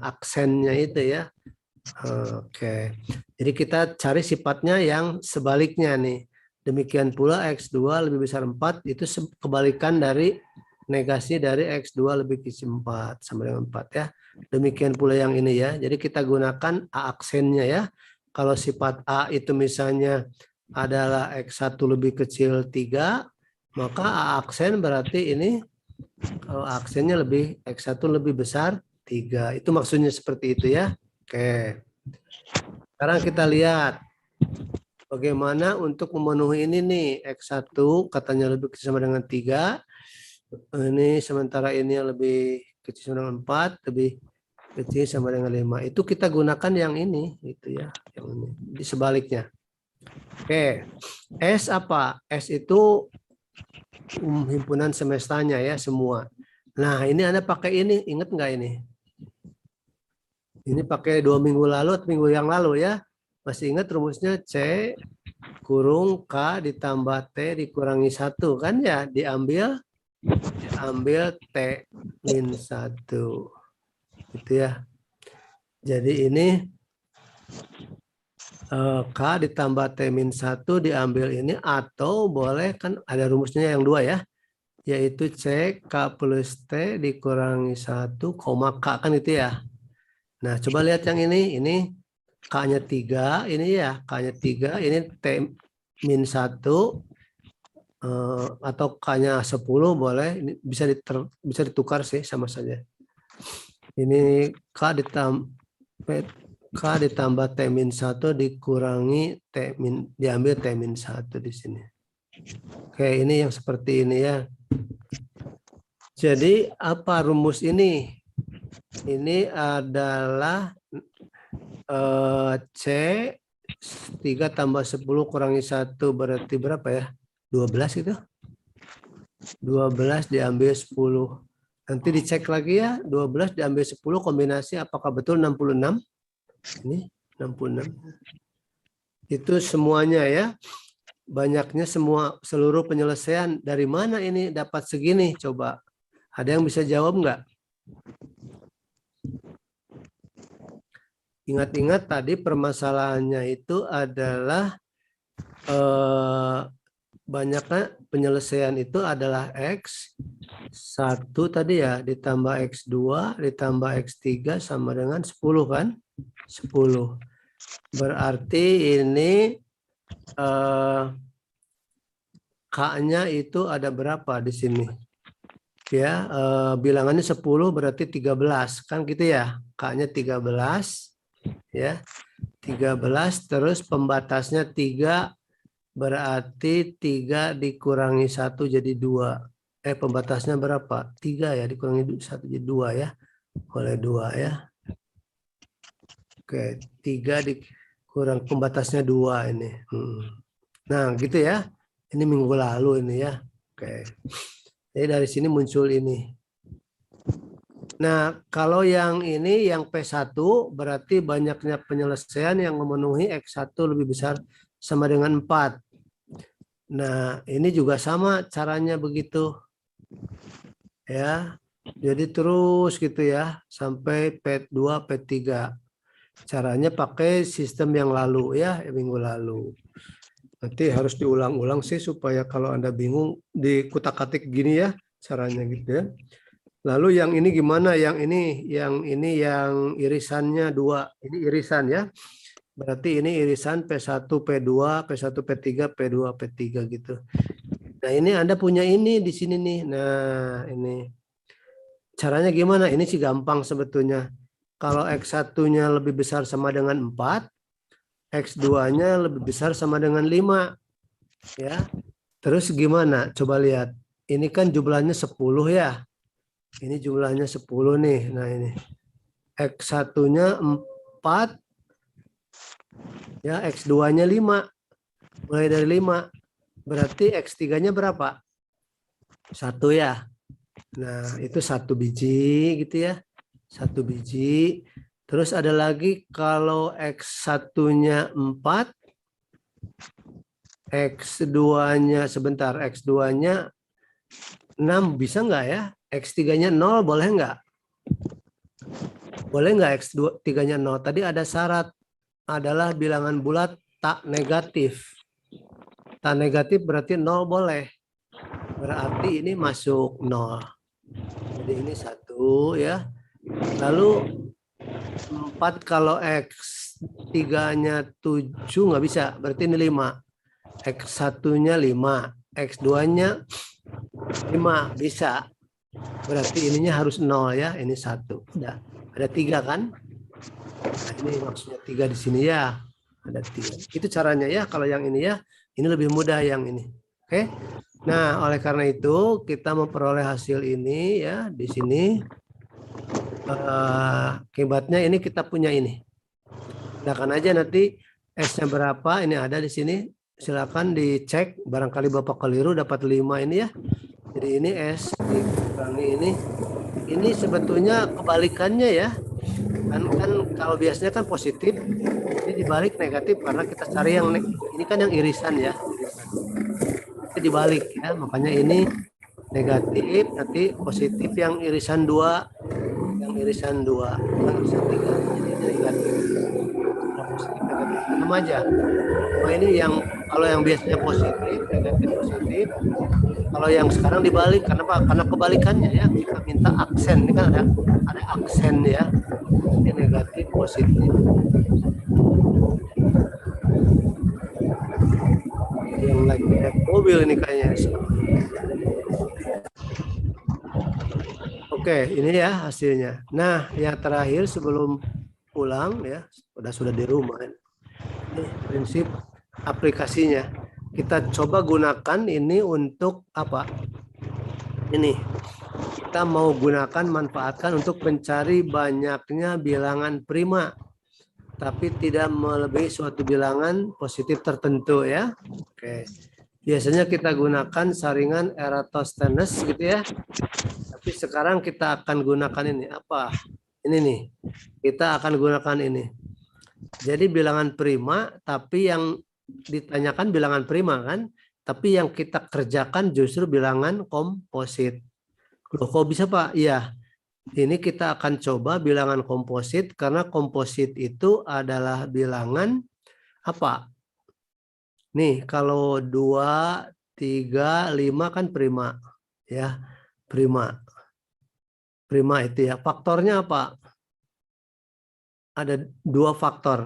aksennya itu ya. Oke, jadi kita cari sifatnya yang sebaliknya nih. Demikian pula X2 lebih besar 4, itu kebalikan dari negasi dari X2 lebih kecil 4, sama dengan 4 ya. Demikian pula yang ini ya. Jadi kita gunakan A aksennya ya. Kalau sifat A itu misalnya adalah X1 lebih kecil 3, maka A aksen berarti ini kalau aksennya lebih X1 lebih besar 3. Itu maksudnya seperti itu ya. Oke. Sekarang kita lihat bagaimana untuk memenuhi ini nih. X1 katanya lebih kecil sama dengan 3. Ini sementara ini yang lebih kecil sama dengan 4, lebih kecil sama dengan 5. Itu kita gunakan yang ini gitu ya. Yang ini di sebaliknya. Oke. S apa? S itu himpunan semestanya ya semua. Nah, ini Anda pakai ini, ingat nggak ini? Ini pakai 2 minggu lalu atau minggu yang lalu ya. Masih ingat rumusnya C kurung K ditambah T dikurangi 1 kan ya, diambil T min 1. Gitu ya. Jadi ini K ditambah T min 1 diambil ini, atau boleh kan ada rumusnya yang 2 ya. Yaitu C K plus T dikurangi 1, K kan itu ya. Nah, coba lihat yang ini K-nya 3, ini ya, K-nya 3, ini T min 1, atau K-nya 10 boleh, ini bisa ditukar sih sama saja. Ini K ditambah T min 1 dikurangi diambil T min 1 di sini. Oke, ini yang seperti ini ya. Jadi apa rumus ini? Ini adalah C 3 tambah 10 kurangi 1 berarti berapa ya? 12 itu? 12 diambil 10. Nanti dicek lagi ya, 12 diambil 10 kombinasi apakah betul 66? Ini 66. Itu semuanya ya. Banyaknya seluruh penyelesaian. Dari mana ini dapat segini? Coba. Ada yang bisa jawab nggak? Ingat-ingat tadi permasalahannya itu adalah banyaknya penyelesaian itu adalah X1 tadi ya, ditambah X2, ditambah X3 sama dengan 10 kan? 10. Berarti ini K-nya itu ada berapa di sini? Ya, bilangannya 10 berarti 13 kan gitu ya. K-nya 13 ya. 13 terus pembatasnya 3 berarti 3 dikurangi 1 jadi 2. Pembatasnya berapa? 3 ya, dikurangi 1 jadi 2 ya. Oleh 2 ya. Oke, 3 dikurang pembatasnya 2 ini. Nah, gitu ya. Ini minggu lalu ini ya. Oke. Jadi dari sini muncul ini. Nah, kalau yang ini yang P1 berarti banyaknya penyelesaian yang memenuhi X1 lebih besar sama dengan 4. Nah, ini juga sama caranya begitu. Ya. Jadi terus gitu ya sampai P2, P3. Caranya pakai sistem yang lalu ya, minggu lalu. Nanti harus diulang-ulang sih supaya kalau Anda bingung di kutak-katik gini ya caranya gitu ya. Lalu yang ini gimana? Yang ini yang irisannya 2. Ini irisan ya. Berarti ini irisan P1, P2, P1, P3, P2, P3 gitu. Nah, ini Anda punya ini di sini nih. Nah, ini. Caranya gimana? Ini sih gampang sebetulnya. Kalau X1-nya lebih besar sama dengan 4, X2-nya lebih besar sama dengan 5. Ya. Terus gimana? Coba lihat. Ini kan jumlahnya 10 ya. Ini jumlahnya 10 nih. Nah, ini. X1-nya 4. Ya, X2-nya 5. Mulai dari 5. Berarti X3-nya berapa? 1 ya. Nah, itu 1 biji gitu ya. 1 biji. Terus ada lagi kalau X1-nya 4. X2-nya sebentar. X2-nya 6 bisa nggak ya? X3-nya 0 boleh nggak? Boleh nggak X3-nya 0? Tadi ada syarat. Adalah bilangan bulat tak negatif. Tak negatif berarti 0 boleh. Berarti ini masuk 0. Jadi ini 1 ya. Lalu 4 kalau X3-nya 7 nggak bisa. Berarti ini 5. X1-nya 5. X2-nya 5 bisa. Berarti ininya harus 0 ya. Ini 1. Udah. Ada 3 kan? Nah, ini maksudnya 3 di sini ya. Ada 3. Itu caranya ya. Kalau yang ini ya, ini lebih mudah yang ini. Oke. Nah, oleh karena itu kita memperoleh hasil ini ya di sini. Akibatnya ini kita punya ini. Gunakan aja nanti S-nya berapa. Ini ada di sini. Silakan dicek. Barangkali Bapak keliru dapat 5 ini ya. Jadi ini S dikurangi ini. Ini sebetulnya kebalikannya ya. Kan kalau biasanya kan positif, ini dibalik negatif karena kita cari yang ini kan yang irisan ya. Ini dibalik ya, makanya ini negatif, nanti positif yang irisan 2, yang irisan 2, yang irisan 3, jadi negatif. Positif negatif sama aja. Nah, ini yang kalau yang biasanya positif, negatif positif. Kalau yang sekarang dibalik karena apa? Karena kebalikannya ya, kita minta aksen. Ini kan ada aksen ya. Ini negatif positif. Yang lagi naik mobil ini kayaknya. Oke, ini ya hasilnya. Nah, yang terakhir sebelum pulang ya, sudah di rumah. Ini prinsip aplikasinya. Kita coba gunakan ini untuk apa? Ini kita mau gunakan, manfaatkan untuk mencari banyaknya bilangan prima, tapi tidak melebihi suatu bilangan positif tertentu ya. Oke. Biasanya kita gunakan saringan Eratosthenes gitu ya. Tapi sekarang kita akan gunakan ini apa? Ini nih. Kita akan gunakan ini. Jadi bilangan prima, tapi yang ditanyakan bilangan prima kan, tapi yang kita kerjakan justru bilangan komposit. Loh, kok bisa Pak? Iya, ini kita akan coba bilangan komposit karena komposit itu adalah bilangan apa? Nih, kalau 2, 3, 5 kan prima. Ya, prima. Prima itu ya. Faktornya apa? Ada 2 faktor.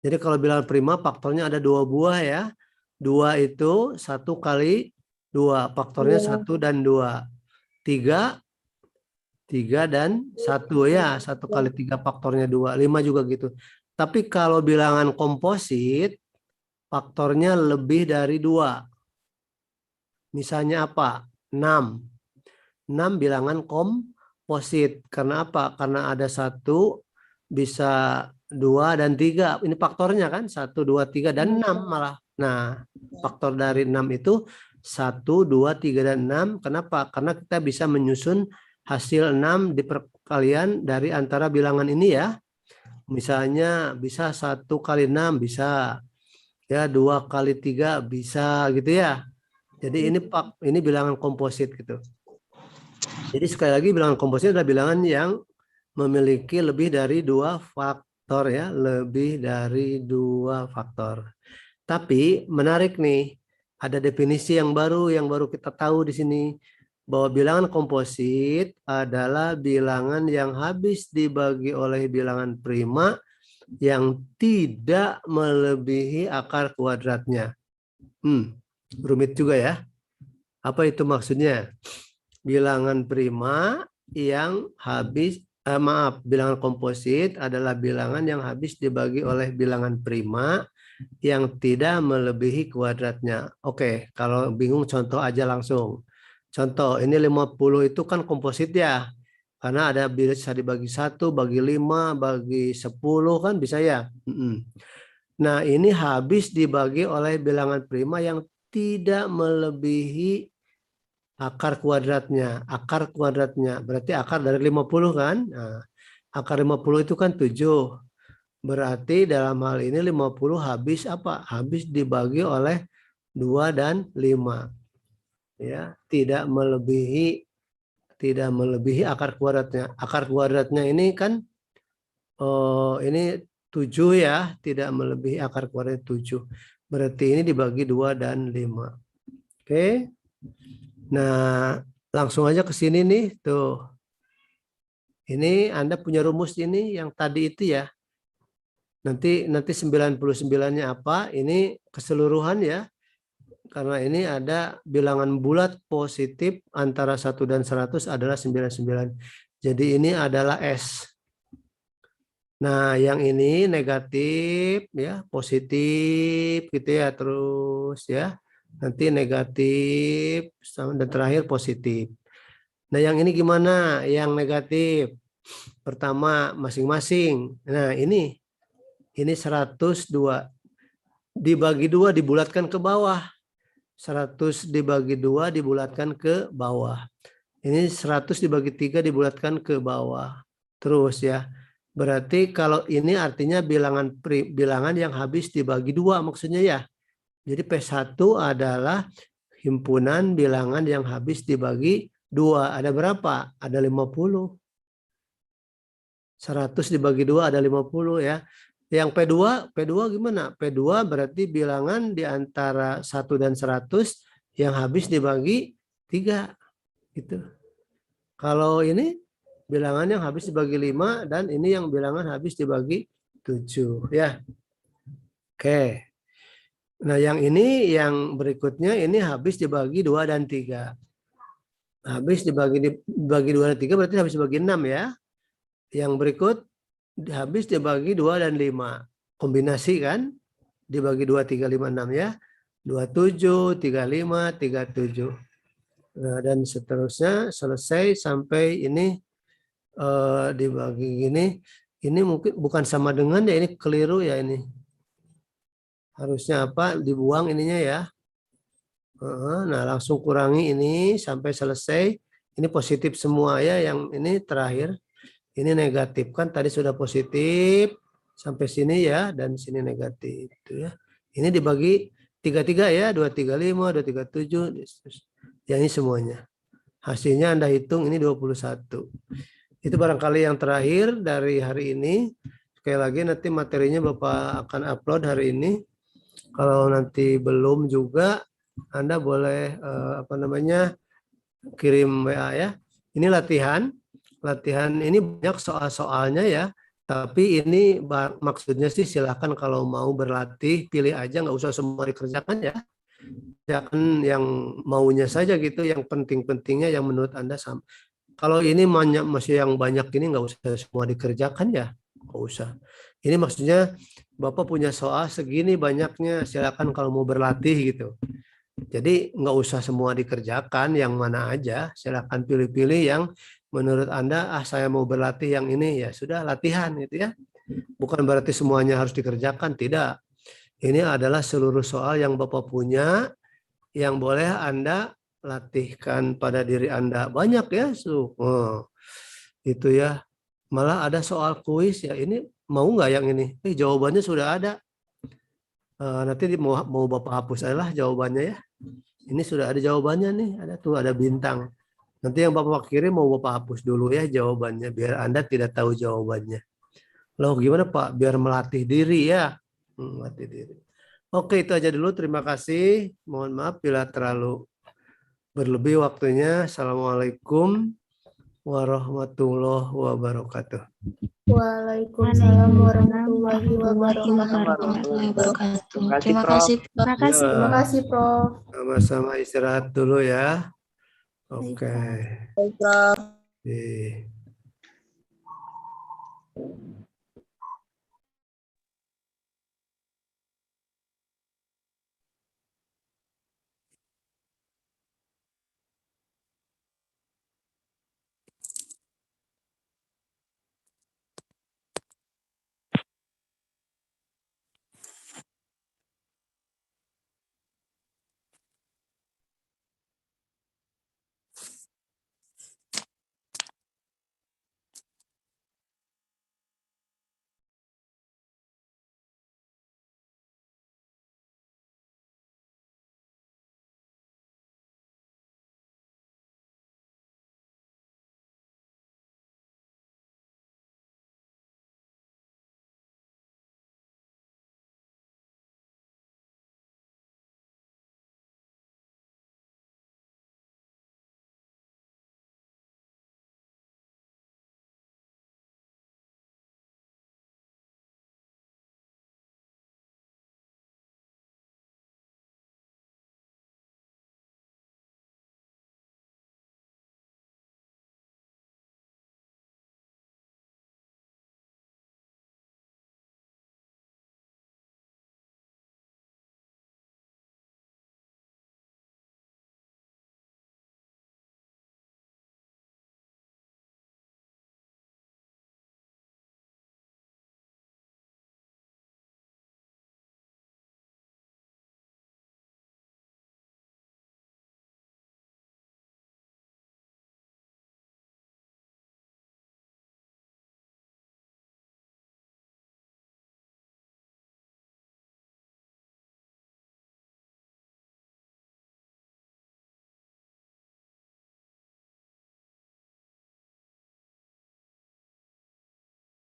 Jadi kalau bilangan prima faktornya ada 2 buah ya. 2 itu 1 kali 2. Faktornya 1 dan 2. 3 dan 1 ya. 1 kali 3 faktornya 2. 5 juga gitu. Tapi kalau bilangan komposit faktornya lebih dari 2. Misalnya apa? 6. 6 bilangan komposit. Karena apa? Karena ada 1 bisa 2 dan 3. Ini faktornya kan 1, 2, 3 dan 6 malah. Nah, faktor dari 6 itu 1, 2, 3 dan 6. Kenapa? Karena kita bisa menyusun hasil 6 di perkalian dari antara bilangan ini ya. Misalnya bisa 1 kali 6 bisa. Ya, 2 kali 3 bisa gitu ya. Jadi ini bilangan komposit gitu. Jadi sekali lagi bilangan komposit adalah bilangan yang memiliki lebih dari 2 faktor ya, lebih dari 2 faktor. Tapi menarik nih, ada definisi yang baru kita tahu di sini. bahwa bilangan komposit adalah bilangan yang habis dibagi oleh bilangan prima yang tidak melebihi akar kuadratnya. Rumit juga ya. Apa itu maksudnya? Bilangan prima yang habis, bilangan komposit adalah bilangan yang habis dibagi oleh bilangan prima yang tidak melebihi kuadratnya. Oke, kalau bingung contoh aja langsung. Contoh, ini 50 itu kan komposit ya. Karena ada bisa dibagi 1, bagi 5, bagi 10 kan bisa ya. Nah, ini habis dibagi oleh bilangan prima yang tidak melebihi akar kuadratnya. Akar kuadratnya berarti akar dari 50 kan? Nah, akar 50 itu kan 7. Berarti dalam hal ini 50 habis apa? Habis dibagi oleh 2 dan 5. Ya, tidak melebihi akar kuadratnya. Akar kuadratnya ini kan ini 7 ya, tidak melebihi akar kuadratnya 7. Berarti ini dibagi 2 dan 5. Oke. Nah, langsung aja ke sini nih, tuh. Ini Anda punya rumus ini yang tadi itu ya. Nanti 99-nya apa? Ini keseluruhan ya. Karena ini ada bilangan bulat positif antara 1 dan 100 adalah 99. Jadi ini adalah S. Nah, yang ini negatif ya, positif gitu ya terus ya. Nanti negatif dan terakhir positif. Nah, yang ini gimana? Yang negatif. Pertama masing-masing. Nah, ini 102 dibagi 2 dibulatkan ke bawah. 100 dibagi 2 dibulatkan ke bawah. Ini 100 dibagi 3 dibulatkan ke bawah. Terus ya. Berarti kalau ini artinya bilangan yang habis dibagi 2 maksudnya ya. Jadi P1 adalah himpunan bilangan yang habis dibagi 2. Ada berapa? Ada 50. 100 dibagi 2 ada 50 ya. Yang P2 gimana? P2 berarti bilangan di antara 1 dan 100 yang habis dibagi 3. Gitu. Kalau ini bilangan yang habis dibagi 5 dan ini yang bilangan habis dibagi 7 ya. Oke. Nah, yang ini yang berikutnya ini habis dibagi 2 dan 3. Habis dibagi 2 dan 3 berarti habis dibagi 6 ya. Yang berikut habis dibagi 2 dan 5. Kombinasi kan? Dibagi 2, 3, 5, 6 ya. 27, 35, 37. Nah, dan seterusnya selesai sampai ini dibagi gini. Ini mungkin bukan sama dengan ya, ini keliru ya ini. Harusnya apa? Dibuang ininya ya. Nah, langsung kurangi ini sampai selesai. Ini positif semua ya, yang ini terakhir. Ini negatif kan tadi sudah positif sampai sini ya dan sini negatif itu ya. Ini dibagi 3 ya, 235, 237. Ya ini semuanya. Hasilnya Anda hitung ini 21. Itu barangkali yang terakhir dari hari ini. Sekali lagi nanti materinya Bapak akan upload hari ini. Kalau nanti belum juga Anda boleh kirim WA ya. Ini latihan ini banyak soal-soalnya ya, tapi ini maksudnya sih silakan kalau mau berlatih pilih aja, nggak usah semua dikerjakan ya. Jangan yang maunya saja gitu, yang penting-pentingnya yang menurut Anda sama. Kalau ini masih yang banyak ini nggak usah semua dikerjakan ya, nggak usah. Ini maksudnya Bapak punya soal segini banyaknya, silakan kalau mau berlatih gitu. Jadi nggak usah semua dikerjakan, yang mana aja, silakan pilih-pilih yang menurut Anda, saya mau berlatih yang ini, ya sudah latihan gitu ya. Bukan berarti semuanya harus dikerjakan, tidak. Ini adalah seluruh soal yang Bapak punya, yang boleh Anda latihkan pada diri Anda. Banyak ya, itu ya. Malah ada soal kuis ya, ini mau nggak yang ini? Jawabannya sudah ada. Nanti mau Bapak hapus adalah jawabannya ya. Ini sudah ada jawabannya nih, ada tuh, ada bintang. Nanti yang Bapak kirim mau Bapak hapus dulu ya jawabannya, biar Anda tidak tahu jawabannya. Loh gimana Pak? Biar melatih diri ya. Melatih diri. Oke, itu aja dulu. Terima kasih. Mohon maaf bila terlalu berlebih waktunya. Assalamualaikum warahmatullahi wabarakatuh. Waalaikumsalam warahmatullahi wabarakatuh. Terima kasih, Prof. Terima kasih. Terima kasih, Prof. Sama-sama istirahat dulu ya. Oke. Prof. Oke.